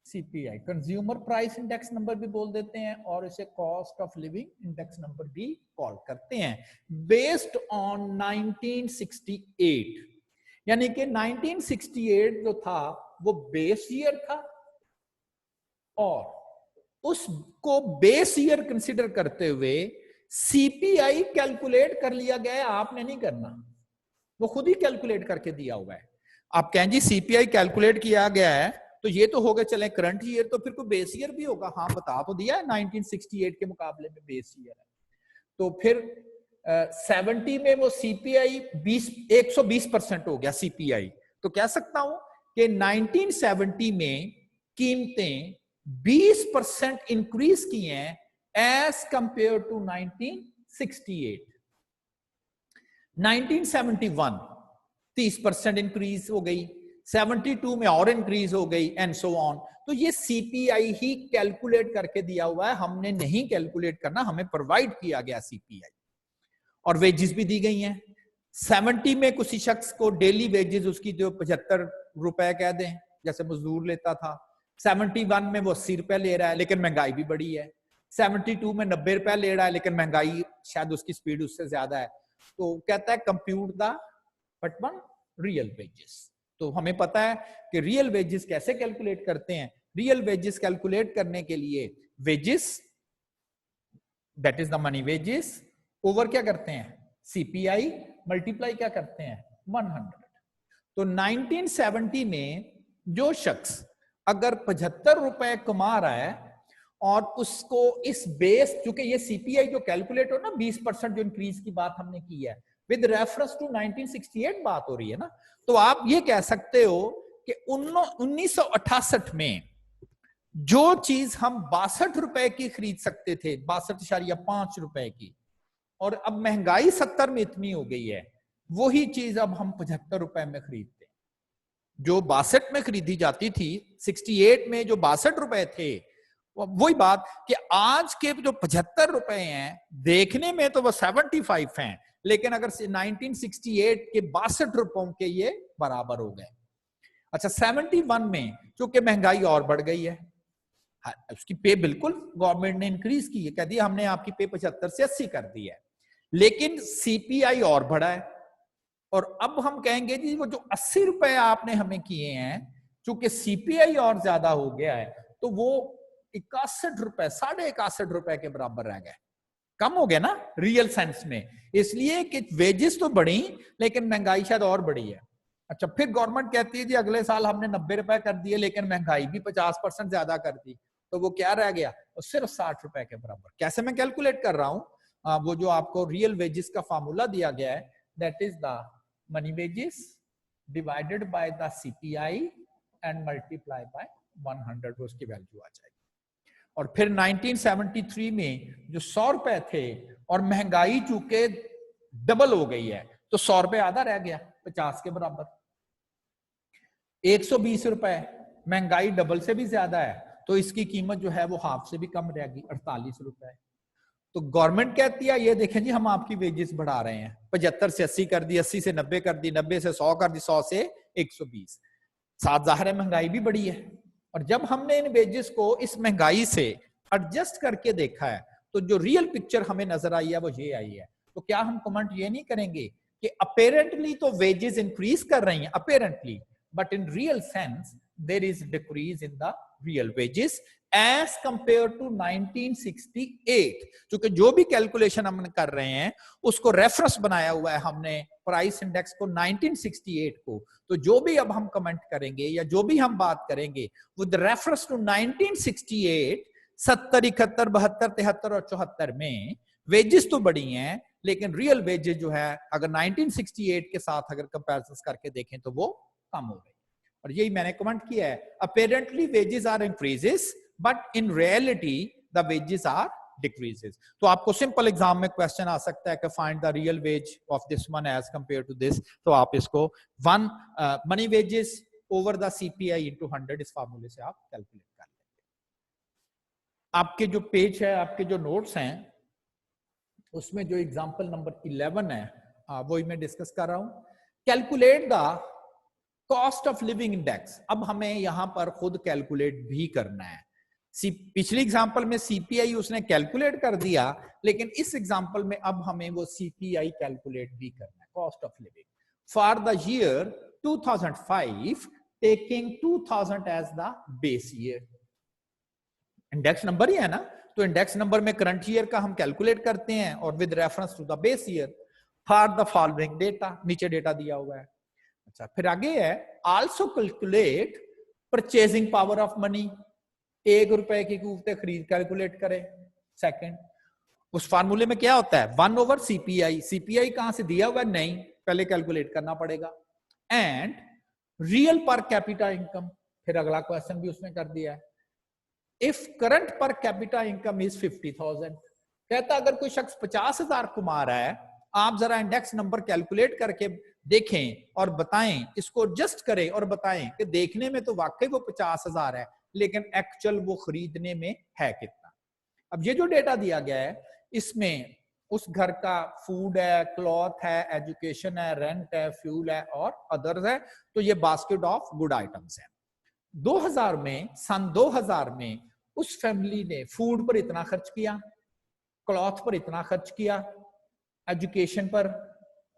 CPI consumer price index number भी बोल देते हैं और इसे cost of living index number भी कॉल करते हैं, बेस्ड ऑन 1968। यानी कि 1968 जो था वो बेस ईयर था और उसको बेस ईयर कंसिडर करते हुए सीपीआई कैलकुलेट कर लिया गया है, आपने नहीं करना, वो खुद ही कैलकुलेट करके दिया हुआ है। आप कहें जी सीपीआई कैलकुलेट किया गया है तो ये तो हो गए चले करंट ईयर, तो फिर कोई बेस ईयर भी होगा, हाँ बता तो दिया है 1968 के मुकाबले में बेस ईयर है, तो फिर 70 में वो सीपीआई 120% हो गया सीपीआई, तो कह सकता हूं कि 1970 में कीमतें 20% इंक्रीज की हैं एज कंपेयर टू 1968। 1971 30% इंक्रीज हो गई, 72 में और इंक्रीज हो गई एंड सो ऑन। तो ये सीपीआई ही कैलकुलेट करके दिया हुआ है, हमने नहीं कैलकुलेट करना, हमें प्रोवाइड किया गया सीपीआई। और वेजेस भी दी गई हैं। 70 में किसी शख्स को डेली वेजेस उसकी जो 75 रुपए कह दें जैसे मजदूर लेता था, 71 में वो 80 रुपए ले रहा है लेकिन महंगाई भी बड़ी है, 72 में 90 रुपए ले रहा है लेकिन महंगाई शायद उसकी स्पीड उससे ज्यादा है, तो कहता है compute the but one real wages. तो हमें पता है कि रियल वेजेस कैसे कैलकुलेट करते हैं। रियल वेजेस कैलकुलेट करने के लिए wages that is the money wages over क्या करते हैं सीपीआई मल्टीप्लाई क्या करते हैं 100। तो 1970 में जो शख्स अगर 75 रुपए कमा रहा है और उसको इस बेस, क्योंकि ये सीपीआई जो कैलकुलेट हो ना 20% जो इंक्रीज की बात हमने की है विद रेफरेंस टू 1968 बात हो रही है ना, तो आप ये कह सकते हो कि 1968 में जो चीज हम 62 रुपए की खरीद सकते थे 62.5 रुपए की, और अब महंगाई 70 में इतनी हो गई है, वही चीज अब हम 75 रुपए में खरीदते हैं। जो 62 में खरीदी जाती थी 68 में जो 62 रुपए थे, वही बात कि आज के जो 75 रुपए हैं देखने में तो वो 75 हैं, लेकिन अगर 1968 के 62 रुपयों के ये बराबर हो गए। अच्छा 71 में चूंकि महंगाई और बढ़ गई है, उसकी पे बिल्कुल गवर्नमेंट ने इंक्रीज की है, कह दिया हमने आपकी पे 75 से 80 कर दी है, लेकिन सीपीआई और बढ़ा है और अब हम कहेंगे जी वो जो 80 रुपए आपने हमें किए हैं चूंकि सीपीआई और ज्यादा हो गया है तो वो 61 रुपए 61.5 रुपए के बराबर रह गए, कम हो गया ना रियल सेंस में, इसलिए कि वेजेस तो बढ़ी लेकिन महंगाई शायद और बढ़ी है। अच्छा फिर गवर्नमेंट कहती है जी अगले साल हमने 90 रुपए कर दिए लेकिन महंगाई भी 50% ज्यादा कर दी, तो वो क्या रह गया वो सिर्फ 60 रुपए के बराबर। कैसे मैं कैलकुलेट कर रहा हूं, वो जो आपको रियल वेजेस का फॉर्मूला दिया गया है that is the money wages divided by the CPI and multiply by 100, उसकी वैल्यू आ जाएगी। और फिर 1973 में जो 100 रुपए थे और महंगाई चूंकि डबल हो गई है तो 100 रुपए आधा रह गया 50 के बराबर, 120 रुपए महंगाई डबल से भी ज्यादा है तो इसकी कीमत जो है वो हाफ से भी कम रहेगी 48 रुपए। तो गवर्नमेंट कहती है ये देखें जी हम आपकी वेजेस बढ़ा रहे हैं, 75 से 80 कर दी, 80 से 90 कर दी, 90 से 100 कर दी, 100 से 120, साथ जाहिर है महंगाई भी बढ़ी है। और जब हमने इन वेजेस को इस महंगाई से एडजस्ट करके देखा है तो जो रियल पिक्चर हमें नजर आई है वो ये आई है। तो क्या हम कमेंट ये नहीं करेंगे कि अपेरेंटली तो वेजेस इंक्रीज कर रही हैं apparently, but in real sense there is decrease in the real wages as compare to 1968। क्योंकि जो भी कैलकुलेशन हम कर रहे हैं उसको रेफरेंस बनाया हुआ है हमने प्राइस इंडेक्स को 1968 को, तो जो भी अब हम कमेंट करेंगे या जो भी हम बात करेंगे विद रेफरेंस टू 1968, 70, 71, 72, 73 और 74 में वेजेस तो बढ़ी हैं लेकिन रियल वेजेस जो है अगर 1968 के साथ अगर कंपैरिजन करके देखें तो वो कम हो गई। और यही मैंने कमेंट किया है, apparently wages are increases but in reality the wages are decreases. तो आपको सिंपल एग्जाम में क्वेश्चन आ सकता है कि find the real wage of this one as compare to this, तो आप इसको one money wages over the CPI into 100 इस फार्मूले से आप कैलकुलेट कर लेंगे। आपके जो पेज है, आपके जो नोट्स हैं, उसमें जो एग्जांपल नंबर 11 है वही मैं डिस्कस कर रहा हूं। Calculate the cost of living index. अब हमें यहां पर खुद कैलकुलेट भी करना है। पिछली एग्जांपल में सीपीआई उसने कैलकुलेट कर दिया, लेकिन इस एग्जांपल में अब हमें वो सीपीआई कैलकुलेट भी करना है, cost of living for the year 2005 taking 2000 as the base year. Index number ही है ना, तो इंडेक्स नंबर में करंट ईयर का हम कैलकुलेट करते हैं और with reference to the base year for the following data. नीचे डेटा दिया हुआ है। अच्छा, फिर आगे है also calculate purchasing power of money. 1 रुपए की कीमतें खरीद कैलकुलेट करें। सेकंड, उस फार्मूले में क्या होता है 1 ओवर सीपीआई। सीपीआई कहां से दिया हुआ है, नहीं, पहले कैलकुलेट करना पड़ेगा। एंड रियल पर कैपिटा इनकम, फिर अगला क्वेश्चन भी उसने कर दिया है। इफ करंट पर कैपिटा इनकम इज 50,000, कहता अगर कोई शख्स 50,000 कमा रहा है, आप जरा इंडेक्स नंबर कैलकुलेट करके देखें और बताएं, इसको एडजस्ट करें और बताएं कि देखने में तो वाकई वो 50,000 है, लेकिन एक्चुअल वो खरीदने में है कितना। अब ये जो डेटा दिया गया है, इसमें उस घर का फूड है, क्लॉथ है, एजुकेशन है, रेंट है, फ्यूल है और अदर्स है, तो ये बास्केट ऑफ गुड आइटम्स है। 2000 में, सन 2000 में उस फैमिली ने फूड पर इतना खर्च किया, क्लॉथ पर इतना खर्च किया, एजुकेशन पर,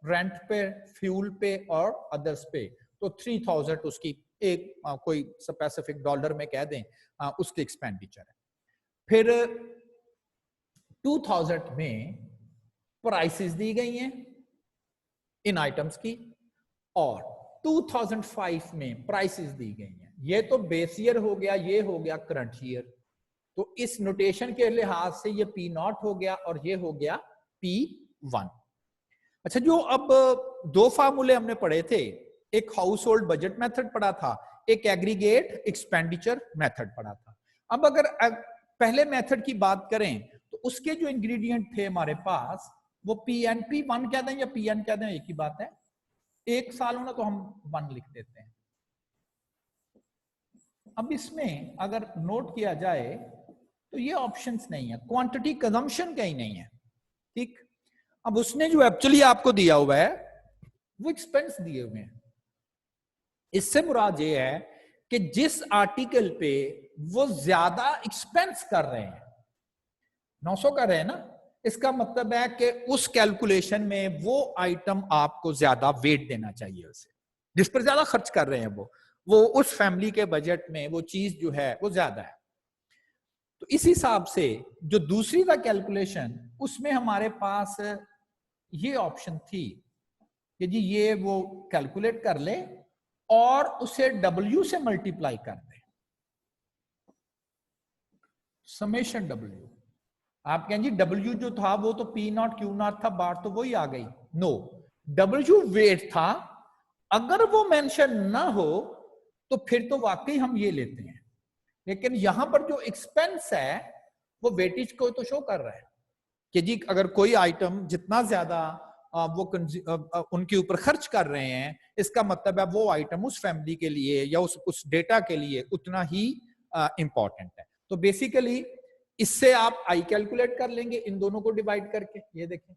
रेंट पे, फ्यूल पे और अदर्स पे, तो 3000 उसकी एक कोई स्पेसिफिक डॉलर में कह दें उसकी एक्सपेंडिचर है। फिर 2000 में प्राइसेस दी गई हैं इन आइटम्स की और 2005 में प्राइसेस दी गई हैं। ये तो बेस ईयर हो गया, ये हो गया करंट ईयर, तो इस नोटेशन के लिहाज से ये P0 हो गया और ये हो गया P1। अच्छा, जो अब दो फार्मूले हमने पढ़े थे, एक हाउस होल्ड बजट मेथड पढ़ा था, एक एग्रीगेट एक्सपेंडिचर मेथड पढ़ा था। अब अगर पहले मेथड की बात करें तो उसके जो इंग्रेडिएंट थे हमारे पास, वो P1 कह दें या PN कह दें, एक ही बात है। एक साल होना तो हम 1 लिख देते हैं। अब इसमें अगर नोट किया जाए तो ये ऑप्शंस नहीं है, क्वांटिटी कंजम्पशन कहीं नहीं है, ठीक। अब उसने जो एक्चुअली आपको दिया हुआ है वो एक्सपेंस दिए हुए हैं। इससे मुराद ये है कि जिस आर्टिकल पे वो ज्यादा एक्सपेंस कर रहे हैं, 900 कर रहे हैं ना, इसका मतलब है कि उस कैलकुलेशन में वो आइटम आपको ज्यादा वेट देना चाहिए उसे, जिस पर ज्यादा खर्च कर रहे हैं वो उस फैमिली के बजट में वो चीज जो है वो ज्यादा है। तो इस हिसाब से जो दूसरी था कैलकुलेशन, उसमें हमारे पास ये ऑप्शन थी कि जी ये वो कैलकुलेट कर ले और उसे W से मल्टीप्लाई कर दे, समेशन W। आप कहें जी W जो था वो तो P0 Q0 था, बात तो वही आ गई। नो, W वेट था, अगर वो मेंशन ना हो तो फिर तो वाकई हम ये लेते हैं, लेकिन यहां पर जो एक्सपेंस है वो वेटेज को तो शो कर रहा है कि जी अगर कोई आइटम जितना ज्यादा वो उनके ऊपर खर्च कर रहे हैं, इसका मतलब है वो आइटम उस फैमिली के लिए या उस डेटा के लिए उतना ही इंपॉर्टेंट है। तो बेसिकली इससे आप आई कैलकुलेट कर लेंगे इन दोनों को डिवाइड करके। ये देखें,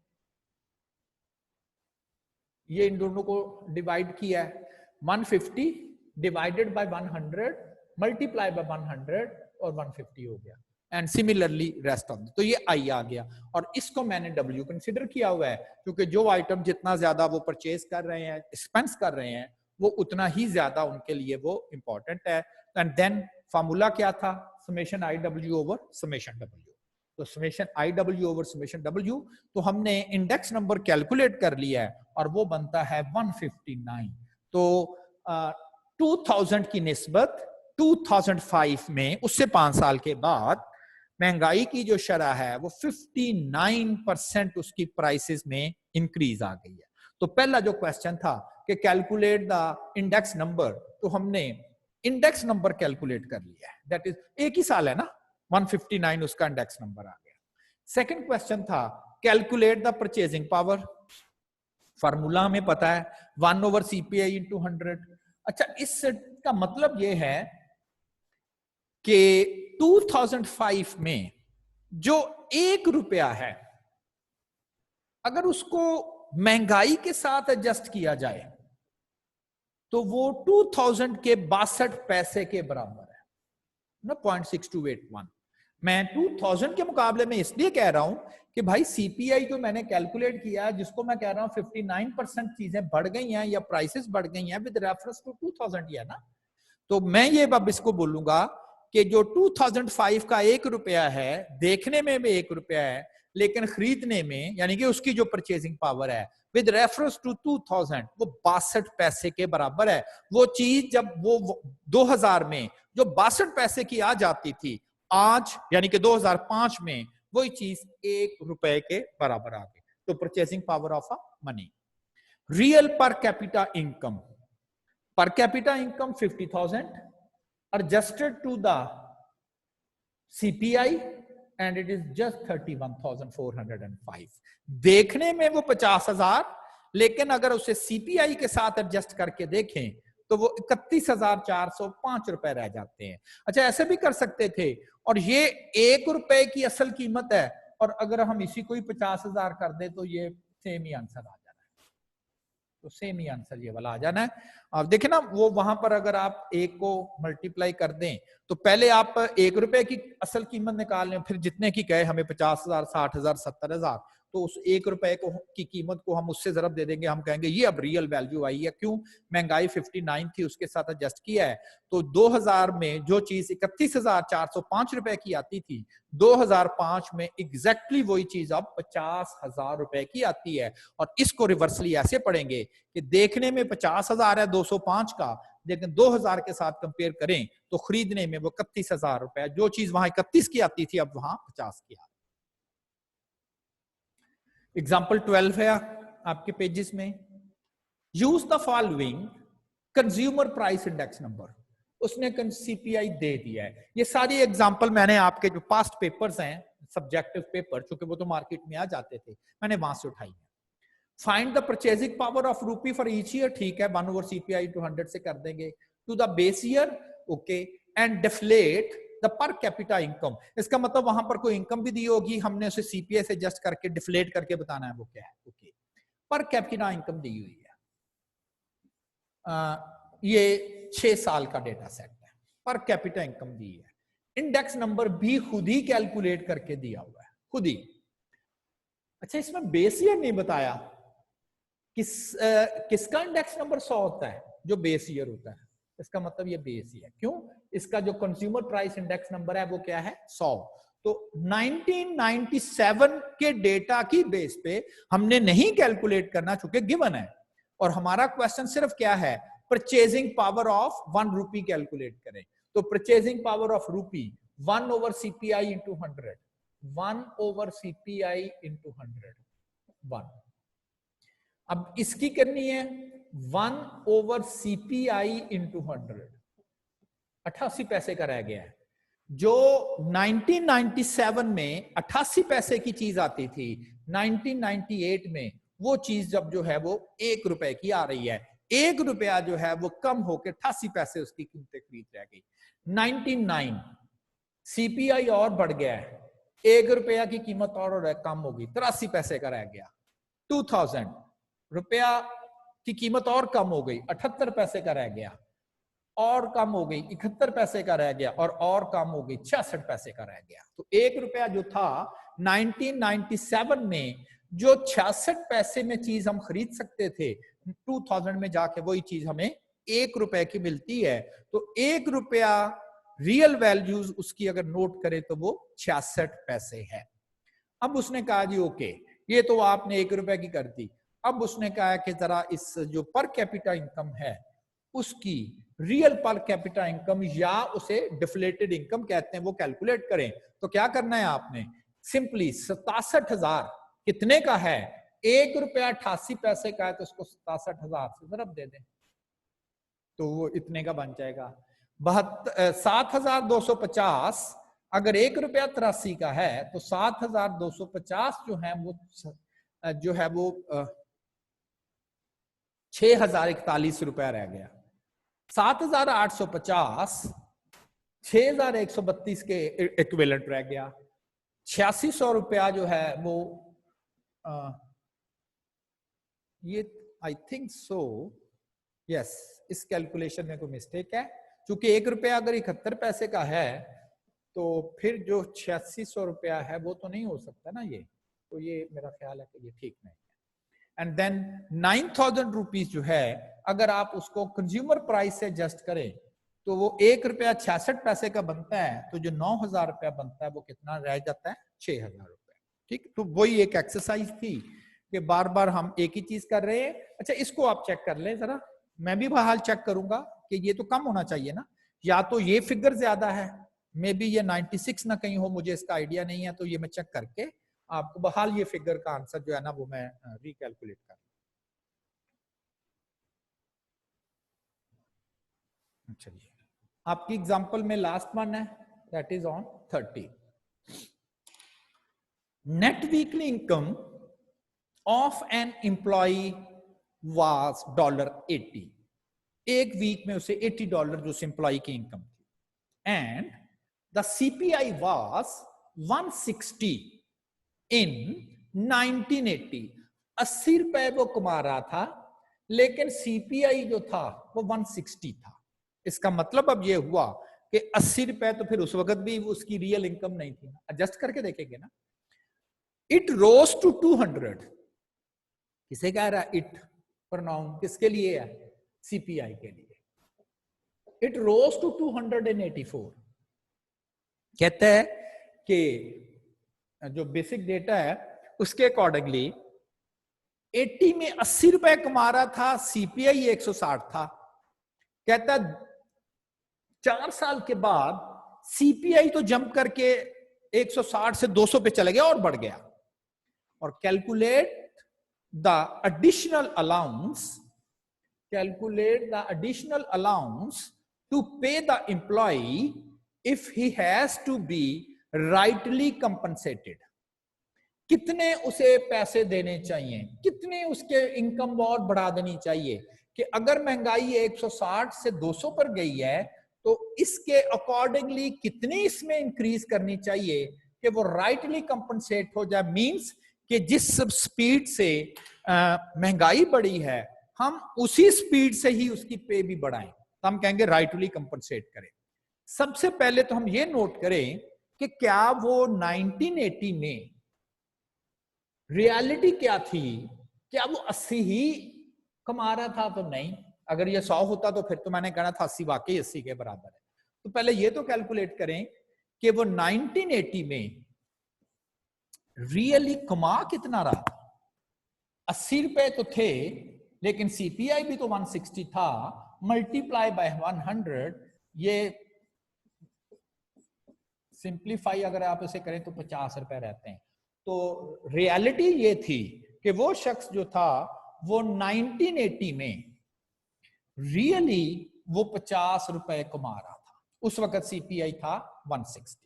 ये इन दोनों को डिवाइड किया है, 150 डिवाइडेड बाय 100 मल्टीप्लाई बाय 100 और 150 हो गया, एंड सिमिलरली रेस्ट ऑफ। तो ये आई आ गया और इसको मैंने W कंसीडर किया हुआ है, क्योंकि जो आइटम जितना ज्यादा वो परचेज कर रहे हैं, एक्सपेंस कर रहे हैं, वो उतना ही ज्यादा उनके लिए वो इंपॉर्टेंट है। एंड देन फार्मूला क्या था, summation IW over summation W। तो summation IW over summation W, तो हमने इंडेक्स नंबर कैलकुलेट कर लिया है और वो बनता है 159। तो 2000 की निस्बत 2005 में, उससे 5 साल के बाद महंगाई की जो शरह है वो 59% उसकी प्राइसेस में इंक्रीज आ गई है। तो पहला जो क्वेश्चन था कि कैलकुलेट द इंडेक्स नंबर, तो हमने इंडेक्स नंबर कैलकुलेट कर लिया है, दैट इज एक ही साल है ना, 159 उसका इंडेक्स नंबर आ गया। सेकंड क्वेश्चन था calculate the purchasing power, formula हमें पता है 1/CPI इंटू 100। अच्छा, इसका मतलब यह है कि 2005 में जो 1 रुपया है, अगर उसको महंगाई के साथ एडजस्ट किया जाए तो वो 2000 के 62 पैसे के बराबर है ना, 0.6281। मैं 2000 के मुकाबले में इसलिए कह रहा हूं कि भाई सीपीआई जो मैंने कैलकुलेट किया, जिसको मैं कह रहा हूं 59% चीजें बढ़ गई हैं या प्राइसेस बढ़ गई हैं विद रेफरेंस टू 2000 ही है ना। तो मैं ये अब इसको बोलूंगा कि जो 2005 का 1 रुपया है, देखने में भी 1 रुपया है, लेकिन खरीदने में यानी कि उसकी जो परचेजिंग पावर है विद रेफरेंस टू 2000 वो 62 पैसे के बराबर है। वो चीज जब वो 2000 में जो 62 पैसे की आ जाती थी, आज यानी कि 2005 में वही चीज 1 रुपए के बराबर आ गई। तो purchasing power of a money. Real पर कैपिटा इनकम, पर capita income 50,000 adjusted to the CPI and it is just 31,405। देखने में वो 50,000, लेकिन अगर उसे सीपीआई के साथ एडजस्ट करके देखें तो वो 31,405 रुपए रह जाते हैं। अच्छा, ऐसे भी कर सकते थे, और ये 1 रुपए की असल कीमत है, और अगर हम इसी को ही 50,000 कर दे तो ये सेम ही आंसर आ जाना है। तो सेम ही आंसर ये वाला आ जाना है। अब देखें ना, वो वहां पर अगर आप 1 को मल्टीप्लाई कर दें तो पहले आप 1 रुपए की असल कीमत निकाल लें, फिर जितने की कहे हमें 50,000, 60,000, 70,000, तो उस 1 रुपए को की कीमत को हम उससे जरब दे देंगे, हम कहेंगे ये अब रियल वैल्यू आई है। क्यों? महंगाई 59 थी, उसके साथ एडजस्ट किया है। तो 2000 में जो चीज 31,405 रुपए की आती थी, 2005 में एग्जैक्टली वही चीज अब 50,000 रुपए की आती है। और इसको रिवर्सली ऐसे पढ़ेंगे कि देखने में 50,000 है 205 का, लेकिन 2000 के साथ कंपेयर करें तो खरीदने में वो 31,000 रुपए, जो चीज वहां 31 की आती थी अब वहां 50 की आती। एग्जाम्पल 12 है आपके पेजेस में। Use the following consumer price index number. उसने सीपीआई दे दिया है। ये सारी एग्जाम्पल मैंने आपके जो पास्ट पेपर्स हैं, सब्जेक्टिव पेपर, चूंकि वो तो मार्केट में आ जाते थे, मैंने वहां से उठाई है। Find the purchasing power of rupee for each year, ठीक है, 1/CPI टू 100 से कर देंगे, to the base year, okay, and deflate the per capita income. इसका मतलब वहां पर कोई इनकम भी दी होगी, हमने उसे सीपीआई से एडजस्ट करके डिफ्लेट करके बताना है वो क्या है, ओके। पर कैपिटा इनकम दी हुई है, ये 6 साल का डेटा सेट है, पर कैपिटा इनकम दी है। इंडेक्स नंबर भी खुद ही कैलकुलेट करके दिया हुआ है, खुद ही। अच्छा, इसमें बेस ईयर नहीं बताया, किसका इंडेक्स नंबर 100 होता है? जो बेस ईयर होता है। इसका मतलब ये बेस ही है। क्यों? इसका जो कंज्यूमर प्राइस इंडेक्स नंबर है वो क्या है? 100। तो 1997 के डेटा की बेस पे हमने नहीं कैलकुलेट करना, चूंकि गिवन है, और हमारा क्वेश्चन सिर्फ क्या है? Purchasing power of 1 rupee calculate करें। तो परचेजिंग पावर ऑफ रूपी 1/CPI इंटू 100, 1/CPI इंटू 100, 1। अब इसकी करनी है 1/CPI इंटू 100, 88 पैसे का रह गया है। जो 1997 में 88 पैसे की चीज आती थी, 1998 में वो चीज जब जो है वो 1 रुपए की आ रही है, 1 रुपया जो है वो कम होकर 88 पैसे उसकी कीमतें खरीद रह गई। 99 सीपीआई और बढ़ गया है, 1 रुपया की कीमत और कम होगी, 83 पैसे का रह गया। 2000 रुपया की कीमत और कम हो गई, 78 पैसे का रह गया, और कम हो गई 71 पैसे का रह गया, और कम हो गई 66 पैसे का रह गया। तो 1 रुपया जो था 1997 में, जो 66 पैसे में चीज हम खरीद सकते थे, 2000 में जाके वही चीज हमें 1 रुपए की मिलती है। तो 1 रुपया रियल वैल्यूज उसकी अगर नोट करें तो वो 66 पैसे है। अब उसने कहा जी ओके, ये तो आपने 1 रुपए की कर दी। अब उसने कहा कि जरा इस जो पर कैपिटा इनकम है उसकी रियल पर कैपिटा इनकम, या उसे डिफ्लेटेड इनकम कहते हैं, वो कैलकुलेट करें। तो क्या करना है आपने? सिंपली 67,000 कितने का है? 1 रुपया 88 पैसे का है, तो उसको 67,000 से जरब दे दें तो वो इतने का बन जाएगा। 7,250 अगर ₹1.83 का है तो 7,250 जो है वो ₹6,041 रह गया। 7,850 6,132 के इक्विवेलेंट रह गया। 8600 रुपया जो है वो ये आई थिंक सो यस, इस कैलकुलेशन में कोई मिस्टेक है, क्योंकि ₹1 अगर 71 पैसे का है तो फिर जो 8600 रुपया है वो तो नहीं हो सकता ना ये, तो ये मेरा ख्याल है कि ये ठीक नहीं है। एंड देन 9,000 रुपीज जो है अगर आप उसको कंज्यूमर प्राइस से एडजस्ट करें तो वो ₹1.66 का बनता है, तो जो 9,000 रुपया बनता है वो कितना रह जाता है? 6,000 रुपया। ठीक, तो वही एक एक्सरसाइज थी कि बार बार हम एक ही चीज कर रहे हैं। अच्छा, इसको आप चेक कर लें जरा, मैं भी बहाल चेक करूंगा कि ये तो कम होना चाहिए ना, या तो ये फिगर ज्यादा है, मे बी ये 96 ना कहीं हो, मुझे इसका आइडिया नहीं है, तो ये मैं चेक करके आपको बहाल ये फिगर का आंसर जो है ना वो मैं रिकैलकुलेट कर। अच्छा जी, आपकी एग्जांपल में लास्ट वन है, that is on 30। Net weekly income of an employ was $80। एक वीक में उसे $80 जो एम्प्लॉय की इनकम थी, एंड द सीपीआई वाज 160 इन 1980। ₹80 वो कमा रहा था, लेकिन सीपीआई जो था वो 160 था। इसका मतलब अब ये हुआ कि ₹80 तो फिर उस वक्त भी उसकी रियल इनकम नहीं थी, एडजस्ट करके देखेंगे ना। It rose to 200। किसे कह रहा है इट? प्रोनाउन किसके लिए है? सीपीआई के लिए। It rose to 284। कहता है कि जो बेसिक डेटा है उसके अकॉर्डिंगली 80 में ₹80 कमा रहा था, सीपीआई 160 था। कहता 4 साल के बाद सीपीआई तो जंप करके 160 से 200 पे चले गया और बढ़ गया। और calculate the additional allowance to pay the employee if he has to be rightly compensated. कितने उसे पैसे देने चाहिए, कितने उसके इनकम और बढ़ा देनी चाहिए कि अगर महंगाई 160 से 200 पर गई है तो इसके अकॉर्डिंगली कितनी इसमें इंक्रीज करनी चाहिए कि वो राइटली कंपनसेट हो जाए। मींस कि जिस स्पीड से महंगाई बढ़ी है हम उसी स्पीड से ही उसकी पे भी बढ़ाएं, तो हम कहेंगे राइटली कंपनसेट करें। सबसे पहले तो हम ये नोट करें कि क्या वो 1980 में रियलिटी क्या थी, क्या वो 80 ही कमा रहा था? तो नहीं, अगर ये 100 होता तो फिर तो मैंने कहना था 80 वाकई 80 के बराबर है। तो पहले ये तो कैलकुलेट करें कि वो 1980 में रियली कमा कितना रहा। ₹80 तो थे, लेकिन सीपीआई भी तो 160 था, मल्टीप्लाई बाय 100, ये सिंप्लीफाई अगर आप इसे करें तो ₹50 रहते हैं। तो रियलिटी ये थी कि वो शख्स जो था वो 1980 में रियली वो ₹50 कमा रहा था। उस वक्त सीपीआई था 160।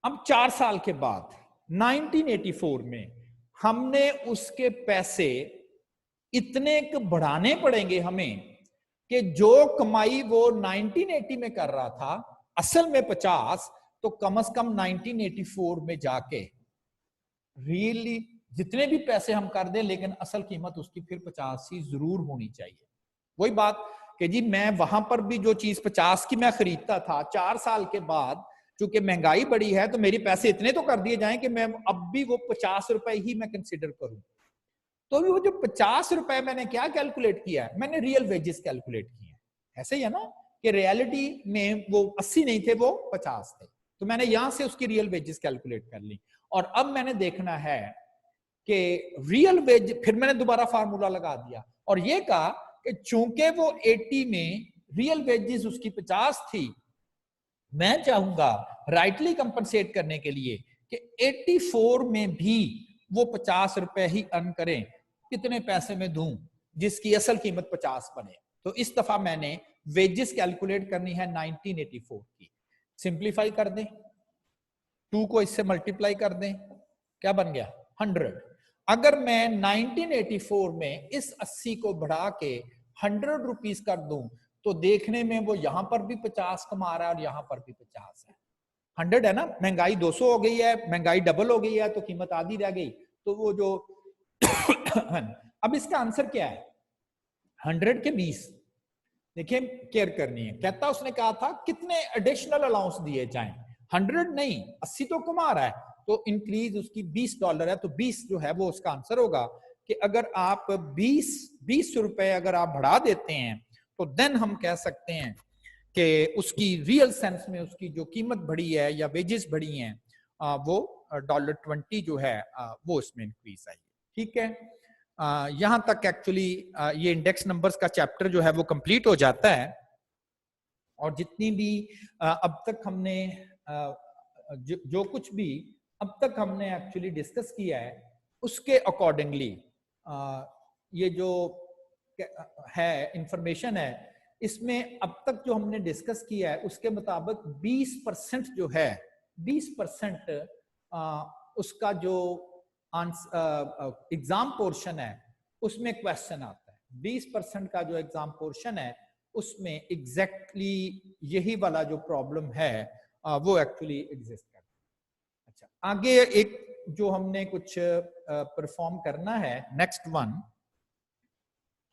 अब 4 साल के बाद 1984 में हमने उसके पैसे इतने बढ़ाने पड़ेंगे हमें कि जो कमाई वो 1980 में कर रहा था असल में 50, तो कम से कम 1984 में जाके रियली जितने भी पैसे हम कर दें, लेकिन असल कीमत उसकी फिर 50 ही जरूर होनी चाहिए। वही बात कि जी मैं वहां पर भी जो चीज 50 की मैं खरीदता था, 4 साल के बाद चूंकि महंगाई बढ़ी है तो मेरे पैसे इतने तो कर दिए जाएं कि मैं अब भी वो ₹50 ही मैं कंसिडर करूं। तो वो जो ₹50 मैंने क्या कैलकुलेट किया है, मैंने रियल वेजेस कैलकुलेट किए हैं। ऐसे ही है ना कि रियलिटी में वो 80 नहीं थे, वो 50 थे, तो मैंने यहां से उसकी रियल वेजेस कैलकुलेट कर ली। और अब मैंने देखना है कि रियल वेज, फिर मैंने दोबारा फार्मूला लगा दिया और ये कहा कि चूंकि वो 80 में रियल वेजेस उसकी 50 थी, मैं चाहूंगा राइटली कंपनसेट करने के लिए कि 84 में भी वो ₹50 ही अर्न करें। कितने पैसे में दूं जिसकी असल कीमत 50 बने? तो इस दफा मैंने वेजेस कैलकुलेट करनी है 1984 की। सिंप्लीफाई कर दें 2 को इससे मल्टीप्लाई कर दें, क्या बन गया 100। अगर मैं 1984 में इस 80 को बढ़ा के 100 रुपीस कर दूं तो देखने में वो यहां पर भी 50 कमा रहा है और यहां पर भी 50 है। 100 है ना, महंगाई 200 हो गई है, महंगाई डबल हो गई है तो कीमत आधी रह गई। तो वो जो अब इसका आंसर क्या है, 100 के 20। देखिए केयर करनी है, कहता उसने कहा था कितने एडिशनल अलाउंस दिए जाएं, 100 नहीं 80 तो कमा रहा है, तो इंक्रीज उसकी $20 है, तो 20 जो है वो उसका आंसर होगा कि अगर आप 20 रुपए अगर आप बढ़ा देते हैं तो देन हम कह सकते हैं कि उसकी रियल सेंस में उसकी जो कीमत बढ़ी है या वेजेस बढ़ी हैं वो $20 जो है वो इसमें इंक्रीज आई। ठीक है, यहां तक एक्चुअली ये इंडेक्स नंबर्स का चैप्टर जो है वो कंप्लीट हो जाता है। और जितनी भी अब तक हमने जो कुछ भी अब तक हमने एक्चुअली डिस्कस किया है उसके अकॉर्डिंगली ये जो है इंफॉर्मेशन है, इसमें अब तक जो हमने डिस्कस किया है उसके मुताबिक 20% जो है 20% उसका जो एग्जाम पोर्शन है उसमें क्वेश्चन आता है। 20% का जो एग्जाम पोर्शन है उसमें एग्जैक्टली यही वाला जो प्रॉब्लम है वो एक्चुअली एग्जिस्ट करता है। अच्छा, आगे एक जो हमने कुछ परफॉर्म करना है नेक्स्ट वन,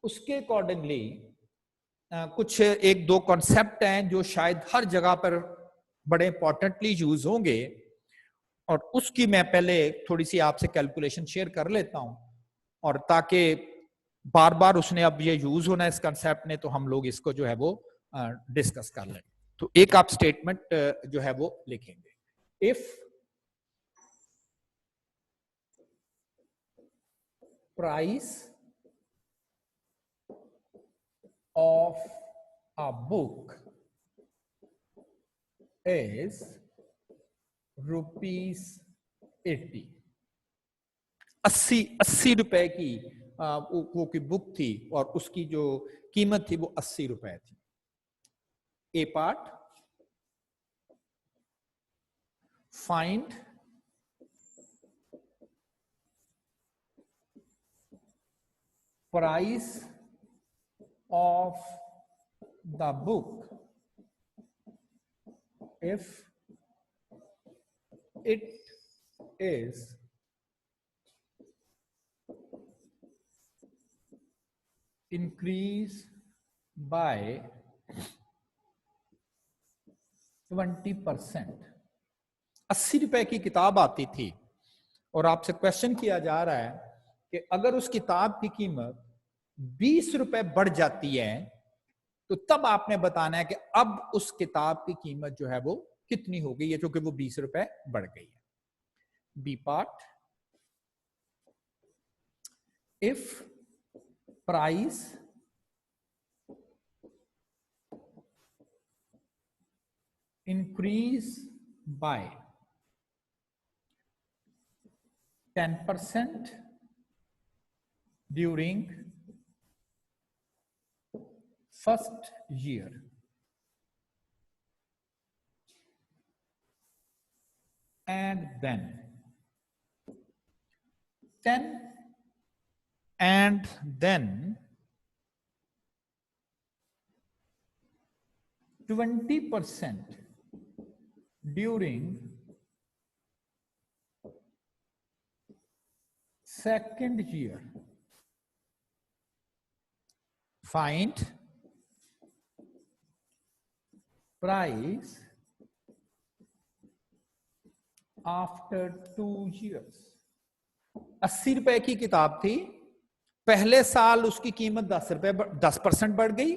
उसके अकॉर्डिंगली कुछ एक दो कॉन्सेप्ट हैं जो शायद हर जगह पर बड़े इंपॉर्टेंटली यूज होंगे, और उसकी मैं पहले थोड़ी सी आपसे कैलकुलेशन शेयर कर लेता हूं, और ताकि बार बार उसने अब ये यूज होना इस कंसेप्ट ने, तो हम लोग इसको जो है वो डिस्कस कर लें। तो एक आप स्टेटमेंट जो है वो लिखेंगे, if price of a book is ₹80, 80 रुपए की वो की बुक थी और उसकी जो कीमत थी वो 80 रुपए थी। A part, find price of the book if it is increased by 20%। 80 रुपए की किताब आती थी और आपसे क्वेश्चन किया जा रहा है कि अगर उस किताब की कीमत 20 रुपए बढ़ जाती है तो तब आपने बताना है कि अब उस किताब की कीमत जो है वो कितनी हो गई है, क्योंकि वो 20 रुपए बढ़ गई है। B part, if price increase by 10% during first year and then 20% during second year, find price after 2 years। 80 रुपए की किताब थी, पहले साल उसकी कीमत 10% बढ़ गई,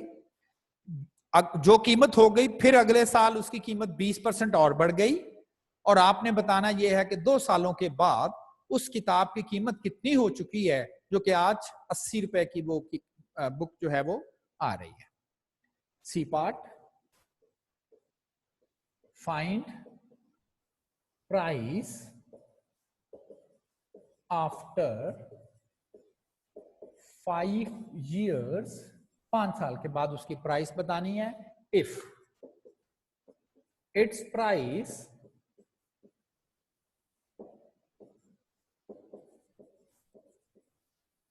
जो कीमत हो गई, फिर अगले साल उसकी कीमत 20% और बढ़ गई, और आपने बताना यह है कि 2 सालों के बाद उस किताब की कीमत कितनी हो चुकी है, जो कि आज 80 रुपए की वो बुक जो है वो आ रही है। C part, find price after 5 years, 5 साल के बाद उसकी प्राइस बतानी है। If it's price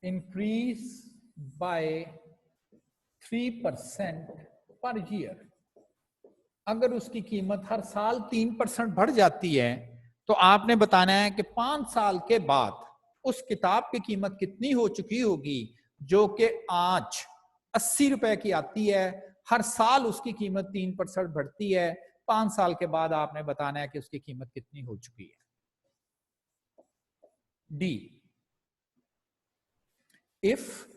increase bye 3% per year. अगर उसकी कीमत हर साल 3% बढ़ जाती है तो आपने बताना है कि 5 साल के बाद उस किताब की कीमत कितनी हो चुकी होगी, जो कि आज 80 रुपए की आती है, हर साल उसकी कीमत 3% बढ़ती है, 5 साल के बाद आपने बताना है कि उसकी कीमत कितनी हो चुकी है। D, if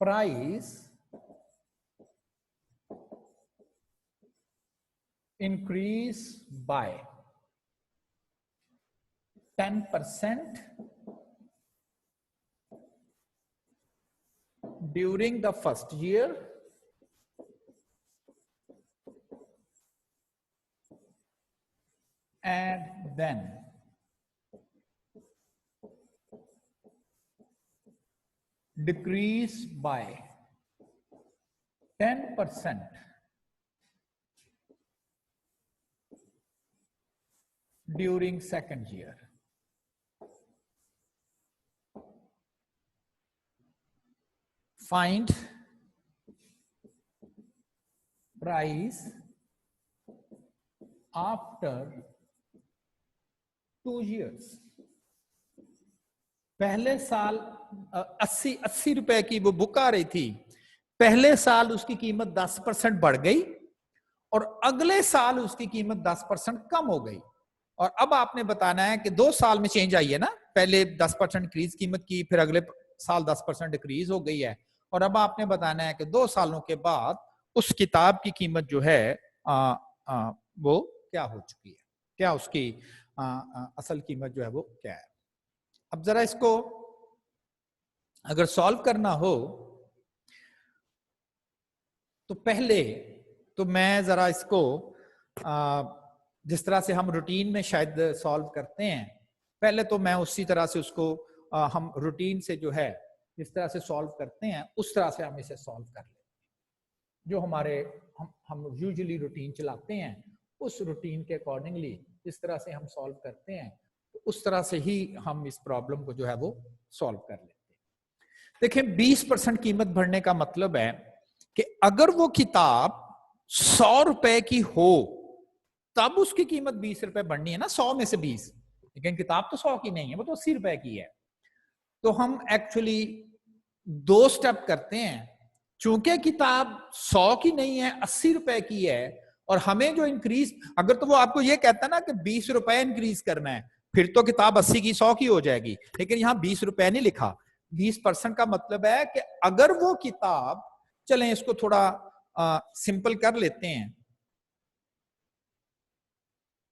price increase by 10% during the first year and then decrease by 10% during second year. Find price after 2 years. पहले साल 80 रुपए की वो बुक आ रही थी, पहले साल उसकी कीमत 10% बढ़ गई और अगले साल उसकी कीमत 10% कम हो गई। और अब आपने बताना है कि 2 साल में चेंज आई है ना, पहले 10% इंक्रीज कीमत की, फिर अगले साल 10% डिक्रीज हो गई है, और अब आपने बताना है कि 2 सालों के बाद उस किताब की कीमत जो है वो क्या हो चुकी है, क्या उसकी असल कीमत जो है वो क्या है। अब जरा इसको अगर सॉल्व करना हो तो पहले तो मैं जरा इसको जिस तरह से हम रूटीन में शायद सॉल्व करते हैं, पहले तो मैं उसी तरह से उसको हम रूटीन से जो है जिस तरह से सॉल्व करते हैं उस तरह से हम इसे सॉल्व कर लेते हैं। जो हमारे हम यूजुअली रूटीन चलाते हैं उस रूटीन के अकॉर्डिंगली जिस तरह से हम सॉल्व करते हैं तो उस तरह से ही हम इस प्रॉब्लम को जो है वो सॉल्व कर लेते हैं। देखिए 20% कीमत बढ़ने का मतलब है कि अगर वो किताब 100 रुपए की हो तब उसकी कीमत 20 रुपए बढ़नी है ना, 100 में से 20, लेकिन किताब तो 100 की नहीं है, वो तो 80 रुपए की है। तो हम एक्चुअली 2 स्टेप करते हैं, चूंकि किताब 100 की नहीं है 80 रुपए की है, और हमें जो इंक्रीज, अगर तो वो आपको ये कहता है ना कि 20 रुपए इंक्रीज करना है, फिर तो किताब 80 की 100 की हो जाएगी, लेकिन यहां 20 रुपए नहीं लिखा। 20% का मतलब है कि अगर वो किताब, चलें इसको थोड़ा सिंपल कर लेते हैं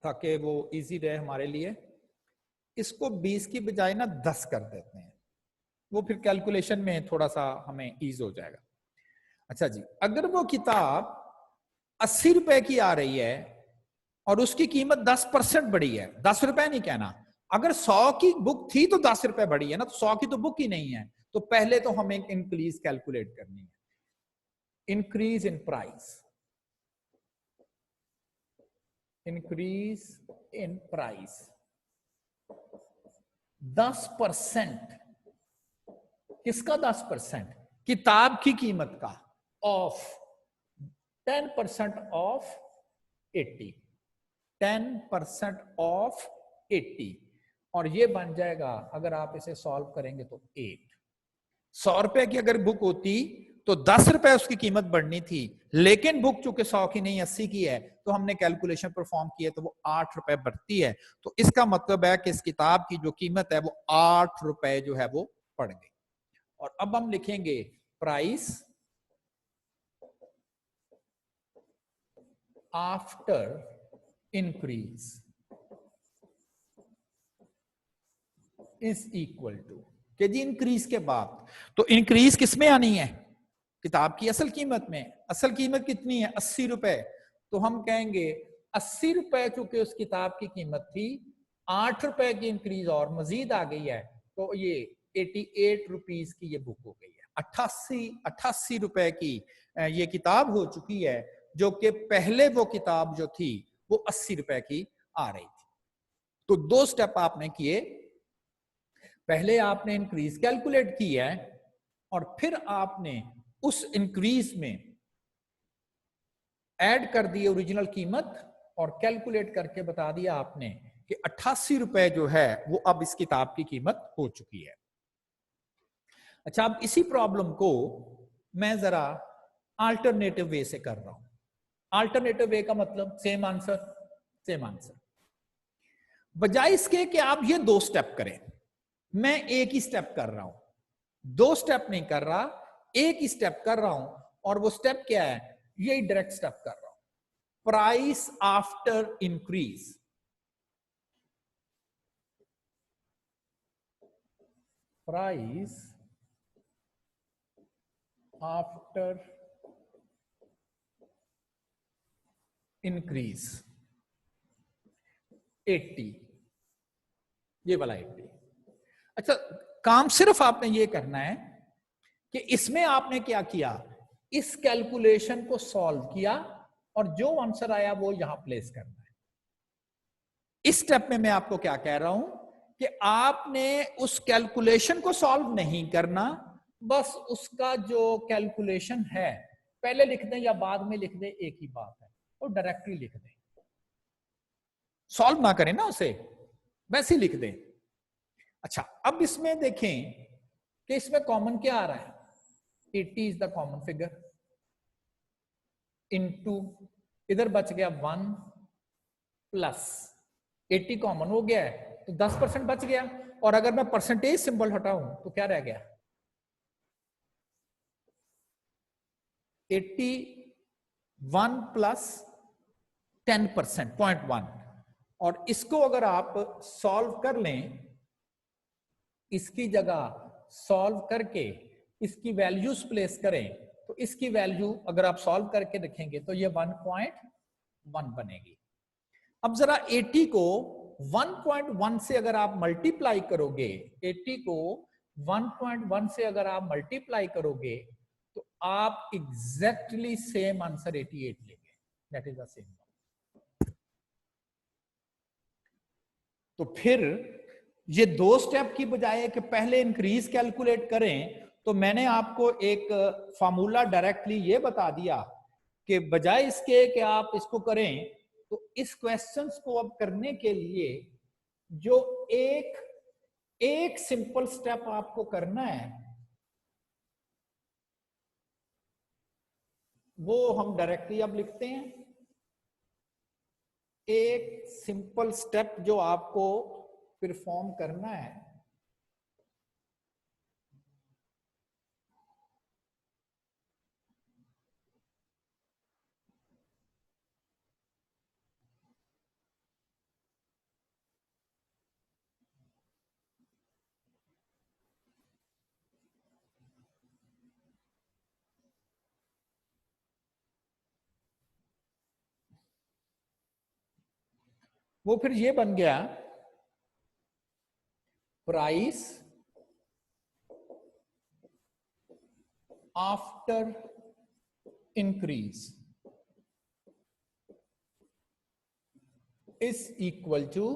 ताकि वो इजी रहे हमारे लिए, इसको 20 की बजाय ना 10 कर देते हैं, वो फिर कैलकुलेशन में थोड़ा सा हमें ईज हो जाएगा। अच्छा जी, अगर वो किताब 80 रुपए की आ रही है और उसकी कीमत 10% बढ़ी है, 10 रुपए नहीं कहना, अगर 100 की बुक थी तो 10 रुपए बढ़ी है ना, तो 100 की तो बुक ही नहीं है, तो पहले तो हमें इंक्रीज कैलकुलेट करनी है। Increase in price, increase in price 10%, किसका 10%? किताब की कीमत का, ऑफ 10% ऑफ 80, 10% ऑफ 80, और ये बन जाएगा अगर आप इसे सॉल्व करेंगे तो 8। 100 रुपए की अगर बुक होती तो 10 रुपए उसकी कीमत बढ़नी थी, लेकिन बुक चूंकि 100 की नहीं 80 की है तो हमने कैलकुलेशन परफॉर्म की है तो वो 8 रुपए बढ़ती है। तो इसका मतलब है कि इस किताब की जो कीमत है वो 8 रुपए जो है वो बढ़ गई। और अब हम लिखेंगे price after increase is equal to, कि जी इंक्रीज के बाद, तो इंक्रीज किसमें आनी है? किताब की असल कीमत में। असल कीमत कितनी है? 80 रुपए। तो हम कहेंगे 80 रुपए चूंकि उस किताब की कीमत थी, 8 रुपए की इंक्रीज और मजीद आ गई है, तो ये 88 रुपीज की ये बुक हो गई है। 88 रुपए की ये किताब हो चुकी है, जो कि पहले वो किताब जो थी वो 80 रुपए की आ रही थी। तो 2 स्टेप आपने किए, पहले आपने इंक्रीज कैलकुलेट की है और फिर आपने उस इंक्रीज में ऐड कर दिए ओरिजिनल कीमत और कैलकुलेट करके बता दिया आपने कि 88 रुपए जो है वो अब इस किताब की कीमत हो चुकी है। अच्छा, अब इसी प्रॉब्लम को मैं जरा अल्टरनेटिव वे से कर रहा हूं। अल्टरनेटिव वे का मतलब सेम आंसर, सेम आंसर। बजाय इसके कि आप ये 2 स्टेप करें, मैं एक ही स्टेप कर रहा हूं। 2 स्टेप नहीं कर रहा, एक ही स्टेप कर रहा हूं। और वो स्टेप क्या है? यही डायरेक्ट स्टेप कर रहा हूं, price after increase. Price after increase 80, ये वाला 80। अच्छा, काम सिर्फ आपने ये करना है कि इसमें आपने क्या किया, इस कैलकुलेशन को सॉल्व किया और जो आंसर आया वो यहां प्लेस करना है। इस स्टेप में मैं आपको क्या कह रहा हूं कि आपने उस कैलकुलेशन को सॉल्व नहीं करना, बस उसका जो कैलकुलेशन है पहले लिख दें या बाद में लिख दें, एक ही बात है, वो डायरेक्टली लिख दें। सॉल्व ना करें ना उसे, वैसे ही लिख दें। अच्छा, अब इसमें देखें कि इसमें कॉमन क्या आ रहा है, 80 is the common figure, into इधर बच गया 1 प्लस 80 कॉमन हो गया है तो 10% बच गया। और अगर मैं परसेंटेज सिंबल हटाऊं तो क्या रह गया, 81 प्लस 10%, 0.1। और इसको अगर आप सॉल्व कर लें, इसकी जगह सॉल्व करके इसकी वैल्यूज प्लेस करें, तो इसकी वैल्यू अगर आप सॉल्व करके देखेंगे तो ये 1.1 बनेगी। अब जरा 80 को 1.1 से अगर आप मल्टीप्लाई करोगे, 80 को 1.1 से अगर आप मल्टीप्लाई करोगे तो आप एग्जैक्टली सेम आंसर 88 लेंगे। That is the same. तो फिर ये 2 स्टेप की बजाय कि पहले इंक्रीज कैलकुलेट करें, तो मैंने आपको एक फार्मूला डायरेक्टली ये बता दिया कि बजाय इसके कि आप इसको करें, तो इस क्वेश्चंस को अब करने के लिए जो एक सिंपल स्टेप आपको करना है वो हम डायरेक्टली अब लिखते हैं। एक सिंपल स्टेप जो आपको परफॉर्म करना है, वो फिर ये बन गया, price after increase is equal to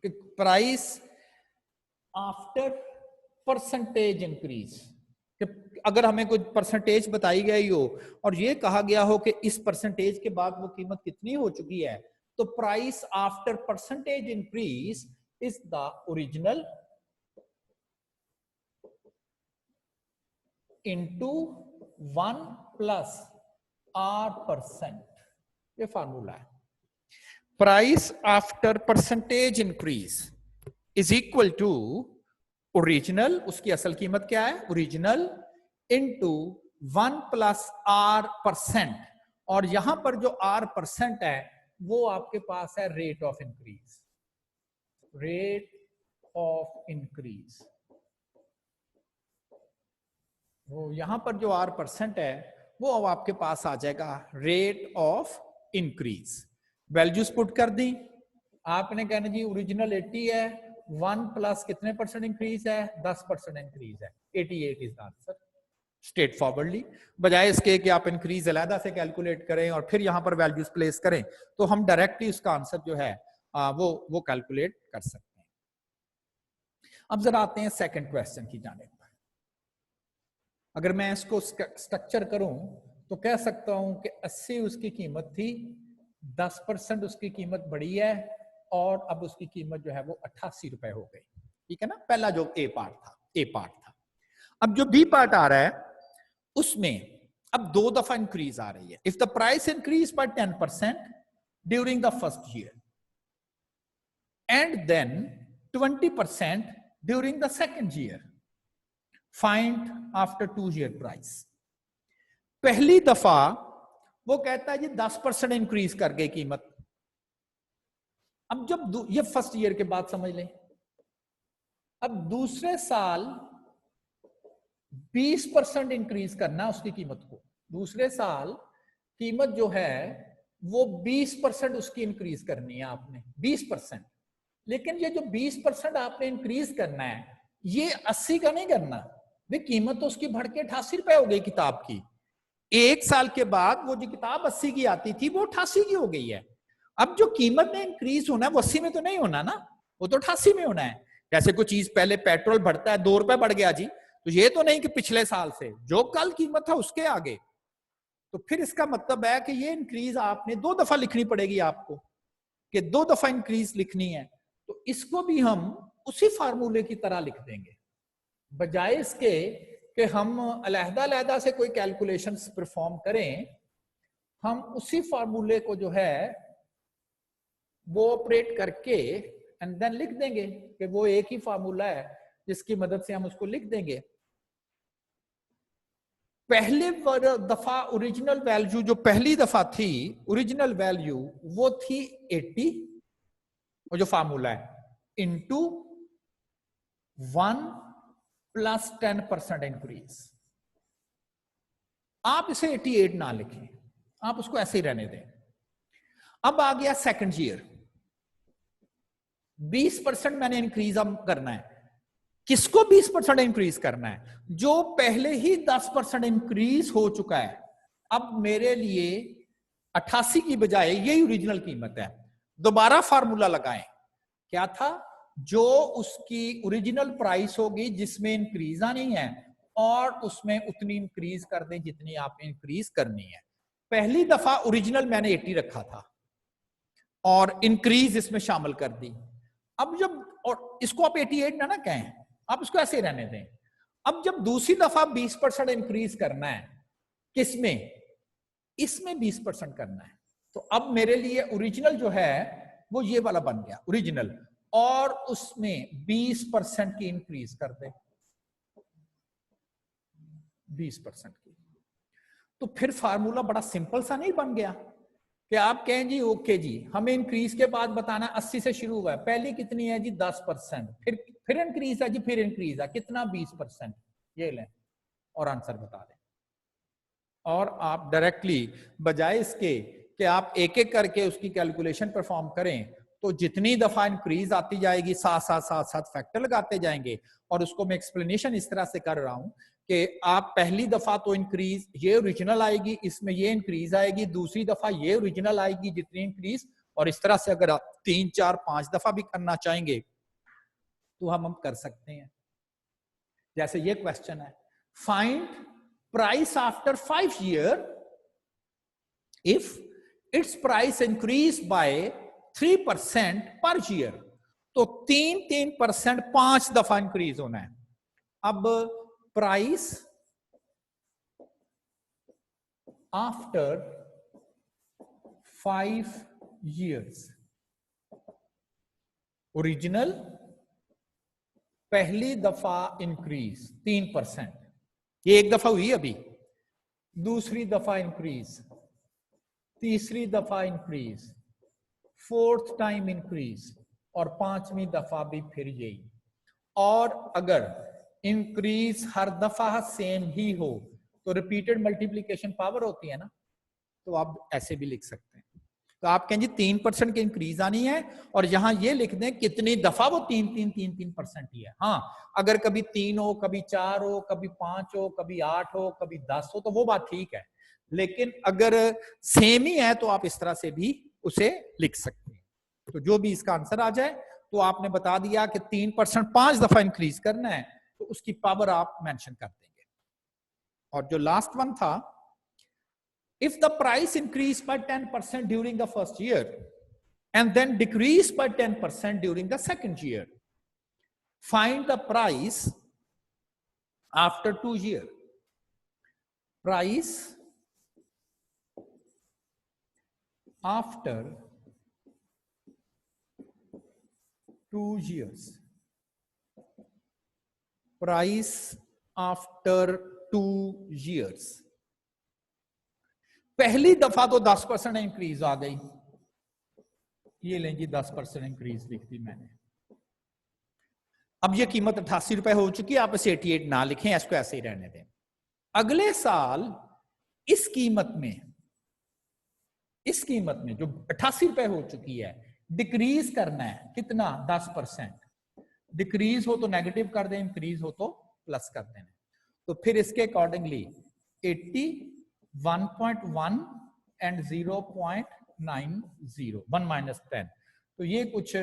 price after percentage increase. अगर हमें कोई परसेंटेज बताई गई हो और ये कहा गया हो कि इस परसेंटेज के बाद वो कीमत कितनी हो चुकी है, तो price after percentage increase is the original into 1 plus R%। ये फार्मूला है। Price after percentage increase is equal to original, उसकी असल कीमत क्या है, ओरिजिनल इनटू 1 प्लस R%। और यहां पर जो R% है वो आपके पास है rate of increase, rate of increase. वो यहां पर जो R% है वो अब आपके पास आ जाएगा rate of increase. Values put कर दी आपने, कहना जी ओरिजिनल 80 है, 1 प्लस कितने परसेंट इंक्रीज है, 10% इंक्रीज है, 88 is the answer. Straight forwardly, बजाय इसके कि आप इंक्रीज अलहदा से कैलकुलेट करें और फिर यहां पर वैल्यूज प्लेस करें, तो हम डायरेक्टली उसका आंसर जो है वो कैलकुलेट कर सकते हैं। अब जरा आते हैं सेकंड क्वेश्चन की जानिब पर। अगर मैं इसको स्ट्रक्चर करूं तो कह सकता हूं कि 80 उसकी कीमत थी, 10% उसकी कीमत बढ़ी है और अब उसकी कीमत जो है वो 88 रुपए हो गई। ठीक है ना, पहला जो ए पार्ट था। अब जो बी पार्ट आ रहा है उसमें अब 2 दफा इंक्रीज आ रही है। If the price increase by 10% during the first year and then 20% during the second year, find after 2 year price. पहली दफा वो कहता है जी 10% इंक्रीज कर गई कीमत। अब जब ये फर्स्ट ईयर के बाद समझ लें, अब दूसरे साल 20% इंक्रीज करना उसकी कीमत को। दूसरे साल कीमत जो है वो 20% उसकी इंक्रीज करनी है आपने, 20%। लेकिन ये जो 20% आपने इंक्रीज करना है ये 80 का नहीं करना। वे कीमत तो उसकी बढ़ के 88 रुपए हो गई किताब की। एक साल के बाद वो जो किताब 80 की आती थी वो 88 की हो गई है। अब जो कीमत ने इंक्रीज होना है वो 80 में तो नहीं होना ना, वो तो 88 में होना है। जैसे कोई चीज पहले पेट्रोल बढ़ता है 2 रुपए बढ़ गया जी, तो ये तो नहीं कि पिछले साल से जो कल कीमत था उसके आगे। तो फिर इसका मतलब है कि ये इंक्रीज आपने 2 दफा लिखनी पड़ेगी आपको, कि 2 दफा इंक्रीज लिखनी है। तो इसको भी हम उसी फार्मूले की तरह लिख देंगे, बजाय इसके कि हम अलहदा से कोई कैलकुलेशंस परफॉर्म करें। हम उसी फार्मूले को जो है वो ऑपरेट करके एंड देन लिख देंगे कि वो एक ही फार्मूला है जिसकी मदद से हम उसको लिख देंगे। पहले दफा ओरिजिनल वैल्यू जो पहली दफा थी, ओरिजिनल वैल्यू वो थी 80, और जो फार्मूला है इनटू 1 प्लस 10% इंक्रीज। आप इसे 88 ना लिखें, आप उसको ऐसे ही रहने दें। अब आ गया सेकंड ईयर, 20% मैंने इंक्रीज अब करना है। किसको 20% इंक्रीज करना है? जो पहले ही 10% इंक्रीज हो चुका है। अब मेरे लिए 88 की बजाय यही ओरिजिनल कीमत है। दोबारा फार्मूला लगाएं, क्या था? जो उसकी ओरिजिनल प्राइस होगी जिसमें इंक्रीज आनी है, और उसमें उतनी इंक्रीज कर दें जितनी आपने इंक्रीज करनी है। पहली दफा ओरिजिनल मैंने 80 रखा था और इंक्रीज इसमें शामिल कर दी। अब जब, और इसको आप 88 ना कहें, आप इसको ऐसे रहने दें। अब जब दूसरी दफा 20% इंक्रीज करना है, किसमें? इसमें 20% करना है। तो अब मेरे लिए ओरिजिनल जो है वो ये वाला बन गया ओरिजिनल, और उसमें 20% की इंक्रीज कर दे, 20% की। तो फिर फार्मूला बड़ा सिंपल सा नहीं बन गया कि आप कहें जी ओके जी हमें इंक्रीज के बाद बताना 80 से शुरू हुआ है, पहली कितनी है जी 10%, फिर इंक्रीज है जी, फिर इंक्रीज है कितना 20%, ये लें और आंसर बता दें। और आप डायरेक्टली बजाय इसके कि आप एक एक करके उसकी कैलकुलेशन परफॉर्म करें, तो जितनी दफा इंक्रीज आती जाएगी साथ साथ फैक्टर लगाते जाएंगे। और उसको मैं एक्सप्लेनेशन इस तरह से कर रहा हूं कि आप पहली दफा तो इंक्रीज ये ओरिजिनल आएगी, इसमें ये इंक्रीज आएगी, दूसरी दफा ये ओरिजिनल आएगी जितनी इंक्रीज, और इस तरह से अगर आप 3, 4, 5 दफा भी करना चाहेंगे तो हम कर सकते हैं। जैसे ये क्वेश्चन है, find price after 5 year if it's price increase bye 3% per year. तो 3% 5 दफा इंक्रीज होना है। अब प्राइस आफ्टर 5 years, ओरिजिनल पहली दफा इंक्रीज 3%, ये एक दफा हुई अभी, दूसरी दफा इंक्रीज, तीसरी दफा इंक्रीज, 4th टाइम इंक्रीज, और 5वीं दफा भी फिर यही। और अगर इंक्रीज हर दफा सेम ही हो तो रिपीटेड मल्टीप्लीकेशन पावर होती है ना, तो आप ऐसे भी लिख सकते हैं। तो आप कहें जी 3% की इंक्रीज आनी है, और यहां ये लिख दें कितनी दफा वो 3% ही है। हाँ, अगर कभी 3 हो, कभी 4 हो, कभी 5 हो, कभी 8 हो, कभी 10 हो, तो वो बात ठीक है। लेकिन अगर सेम ही है तो आप इस तरह से भी उसे लिख सकते हैं। तो जो भी इसका आंसर आ जाए तो आपने बता दिया कि 3% 5 दफा इंक्रीज करना है, तो उसकी पावर आप मेंशन कर देंगे। और जो लास्ट वन था, if the price increase by 10% during the first year and then decrease by 10% during the second year, find the price after 2 years. Price after 2 years. Price after 2 years. पहली दफा तो 10% इंक्रीज आ गई, ये लें जी 10% इंक्रीज लिख दी मैंने। अब ये कीमत 88 रुपए हो चुकी है, आप इसे 88 ना लिखें, इसको ऐसे ही रहने दें। अगले साल इस कीमत में जो 88 रुपए हो चुकी है, डिक्रीज करना है कितना, 10%। डिक्रीज हो तो नेगेटिव कर दें, इंक्रीज हो तो प्लस कर दें। तो फिर इसके अकॉर्डिंगली 80, 1.1 एंड 0.90, 1 माइनस 10, तो ये कुछ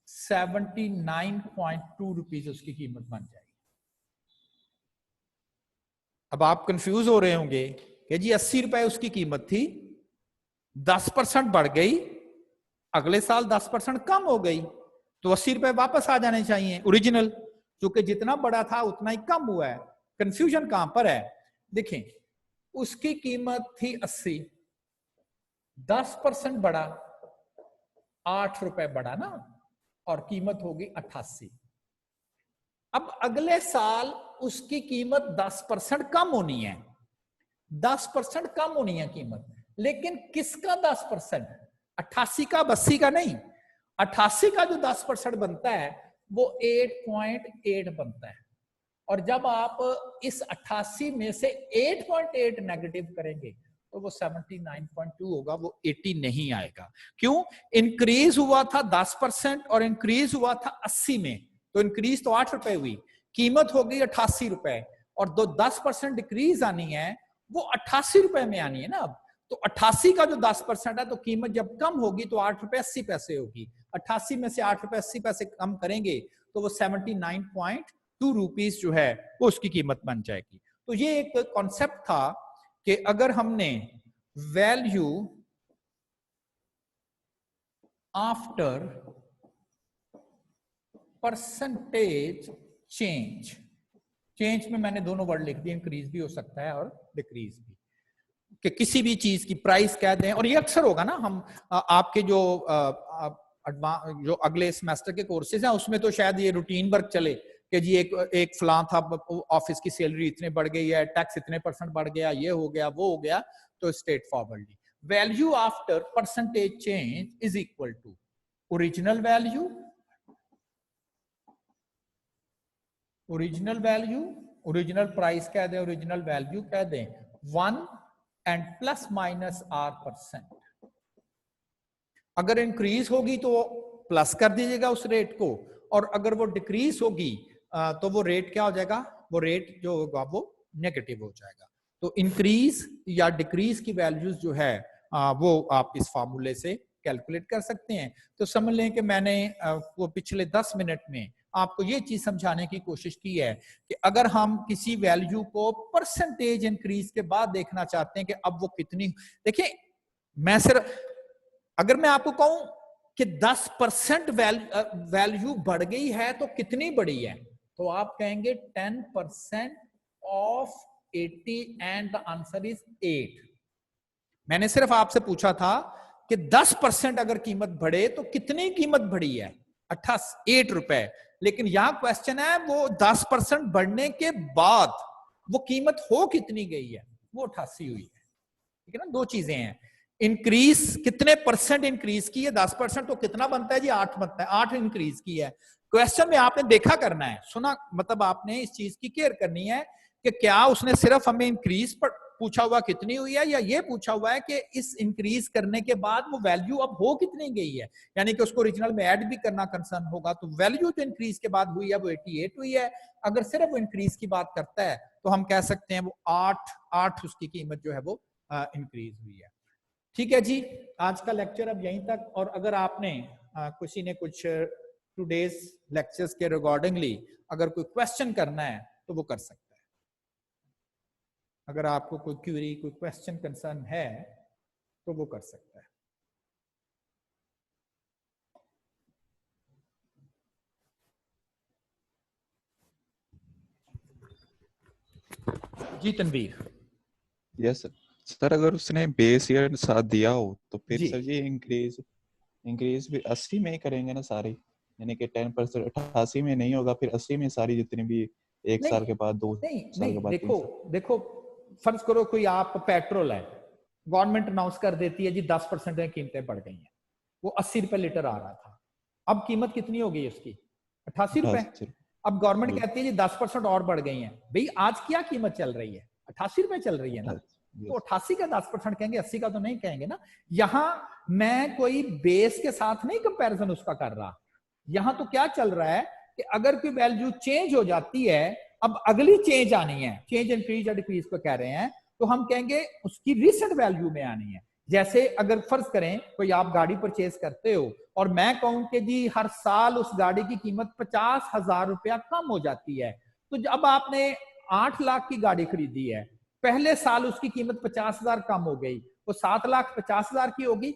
79.2 रुपीज उसकी कीमत बन जाएगी। अब आप कंफ्यूज हो रहे होंगे कि जी 80 रुपए उसकी कीमत थी, 10% बढ़ गई, अगले साल 10% कम हो गई, तो 80 रुपए वापस आ जाने चाहिए ओरिजिनल, क्योंकि जितना बड़ा था उतना ही कम हुआ है। कंफ्यूजन कहां पर है, देखें, उसकी कीमत थी 80, 10% बढ़ा, 8 रुपए बढ़ा ना, और कीमत होगी 88। अब अगले साल उसकी कीमत 10% कम होनी है, 10% कम होनी है कीमत, लेकिन किसका 10%, 88 का, 80 का नहीं, 88 का जो 10% बनता है वो 8.8 बनता है। और जब आप इस 88 में से 8.8 नेगेटिव करेंगे तो वो 79.2 होगा, वो 80 नहीं आएगा। क्यों, इंक्रीज हुआ था 10% और इंक्रीज हुआ था 80 में, तो इंक्रीज तो 8 रुपए हुई, कीमत हो गई 88 रुपए, और 10% डिक्रीज आनी है वो 88 रुपए में आनी है ना। अब तो 88 का जो 10% है, तो कीमत जब कम होगी तो 8 रुपए 80 पैसे होगी, 88 में से 8 रुपए 80 पैसे कम करेंगे तो वो 79.2 रुपीज जो है वो उसकी कीमत बन जाएगी। तो ये एक कॉन्सेप्ट था कि अगर हमने वैल्यू आफ्टर परसेंटेज चेंज में मैंने दोनों वर्ड लिख दिए, इंक्रीज भी हो सकता है और डिक्रीज भी, कि किसी भी चीज की प्राइस कह दें, और ये अक्सर होगा ना, हम आपके जो अगले सेमेस्टर के कोर्सेज हैं उसमें तो शायद ये रूटीन वर्क चले कि जी एक फलां था, ऑफिस की सैलरी इतने बढ़ गई है, टैक्स इतने % बढ़ गया, ये हो गया, वो हो गया, तो straight forwardly value after percentage change is equal to original value, original price कह दें, ओरिजिनल वैल्यू कह दें 1 एंड प्लस माइनस R%। अगर इंक्रीज होगी तो प्लस कर दीजिएगा उस रेट को, और अगर वो डिक्रीज होगी तो वो रेट क्या हो जाएगा, वो रेट जो होगा वो नेगेटिव हो जाएगा। तो इंक्रीज या डिक्रीज की वैल्यूज जो है वो आप इस फार्मूले से कैलकुलेट कर सकते हैं। तो समझ लें कि मैंने वो पिछले 10 मिनट में आपको ये चीज समझाने की कोशिश की है कि अगर हम किसी वैल्यू को परसेंटेज इंक्रीज के बाद देखना चाहते हैं कि अब वो कितनी, देखिए मैं सिर्फ अगर मैं आपको कहूं कि 10% वैल्यू बढ़ गई है तो कितनी बढ़ी है, तो आप कहेंगे 10% of 80 and the answer is 8। मैंने सिर्फ आपसे पूछा था कि 10% अगर कीमत बढ़े तो कितनी कीमत बढ़ी है, 8 रुपए, लेकिन यहां क्वेश्चन है वो 10% बढ़ने के बाद वो कीमत हो कितनी गई है, वो 88 हुई है। ठीक है ना, दो चीजें हैं, इंक्रीज कितने % इंक्रीज की है, 10% तो कितना बनता है जी, 8 बनता है, 8 इंक्रीज की है। क्वेश्चन में आपने देखा करना है, सुना, मतलब आपने इस चीज की केयर करनी है कि क्या उसने सिर्फ हमें इंक्रीज पर पूछा हुआ कितनी हुई है, या ये पूछा हुआ है कि इस इंक्रीज करने के बाद वो वैल्यू अब हो कितनी गई है, यानी कि उसको ओरिजिनल में ऐड भी करना कंसर्न होगा। तो वैल्यू जो इंक्रीज के बाद हुई है वो 88 हुई है। अगर सिर्फ वो इंक्रीज की बात करता है तो हम कह सकते हैं वो 8 उसकी कीमत जो है वो इंक्रीज हुई है। ठीक है जी, आज का लेक्चर अब यहीं तक। और अगर आपने किसी ने कुछ टुडेज लेक्चर्स के रिकॉर्डिंगली अगर कोई क्वेश्चन करना है तो वो कर सकता है। अगर आपको कोई क्वेरी, कोई क्वेश्चन, कंसर्न है तो वो कर सकता है। जी तनवीर। Yes sir. सर अगर उसने बेस ईयर साथ दिया हो तो फिर जी सर ये इंक्रीज भी 80 में ही करेंगे ना सारी, यानी कि 10% 88 में नहीं होगा, फिर 80 में सारी जितनी भी एक नहीं साल के बाद, दो नहीं साल नहीं, के बाद, 3 देखो साल। देखो, फर्ज करो कोई आप पेट्रोल है, गवर्नमेंट अनाउंस कर देती है जी 10% में कीमतें बढ़ गई हैं, वो 80 रुपए लीटर आ रहा था, अब कीमत कितनी हो गई उसकी? 88 रुपए। 88। अब गवर्नमेंट जी। कहती है जी 10% और बढ़ गई हैं। भाई आज क्या कीमत चल रही है? 88 रुपए चल रही है ना, 88। तो यस। 88 का 10% कहेंगे, 80 का तो नहीं कहेंगे ना। यहां मैं कोई बेस के साथ नहीं कंपैरिजन उसका कर रहा, यहां तो क्या चल रहा है कि अगर कोई वैल्यू चेंज हो जाती है, अब अगली चेंज आनी है, चेंज इंक्रीज या डिक्रीज को कह रहे हैं, तो हम कहेंगे उसकी रिसेंट वैल्यू में आनी है। जैसे अगर फर्ज करें कोई आप गाड़ी परचेज करते हो और मैं कहूं कि जी हर साल उस गाड़ी की कीमत 50,000 रुपया कम हो जाती है, तो जब आपने 8 लाख की गाड़ी खरीदी है, पहले साल उसकी कीमत 50,000 कम हो गई, वो 7,50,000 की होगी।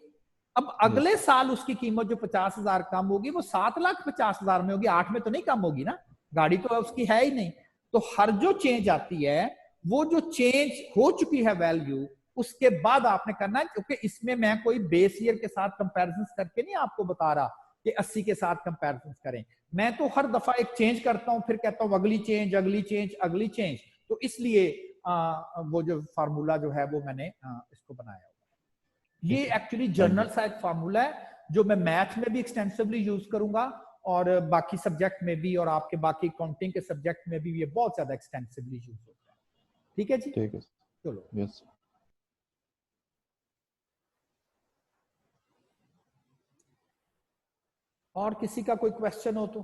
अब यस। अगले साल उसकी कीमत जो 50,000 कम होगी वो 7,50,000 में होगी, 8 में तो नहीं कम होगी ना, गाड़ी तो उसकी है ही नहीं। तो हर जो चेंज आती है, वो जो चेंज हो चुकी है वैल्यू, उसके बाद आपने करना है, क्योंकि इसमें मैं कोई बेस ईयर के साथ कंपैरिजन करके नहीं आपको बता रहा कि 80 के साथ कंपैरिजन करें। मैं तो हर दफा एक चेंज करता हूं, फिर कहता हूं अगली चेंज, अगली चेंज, अगली चेंज। तो इसलिए वो जो फार्मूला जो है वो मैंने इसको बनाया। ये ठीक है। Actually thank general you. सा एक फार्मूला है जो मैं मैथ में भी एक्सटेंसिवली यूज करूंगा और बाकी सब्जेक्ट में भी, और आपके बाकी काउंटिंग के सब्जेक्ट में भी ये बहुत ज्यादा एक्सटेंसिवली यूज होता है। ठीक है जी, ठीक है। चलो। यस। और किसी का कोई क्वेश्चन हो तो?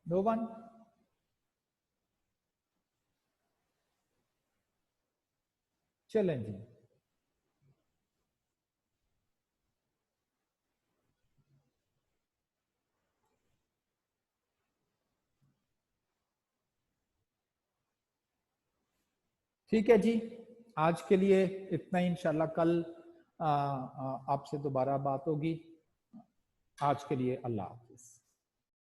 No one? चलें जी। ठीक है जी, आज के लिए इतना ही। इंशाल्लाह कल आपसे दोबारा बात होगी। आज के लिए अल्लाह हाफिज।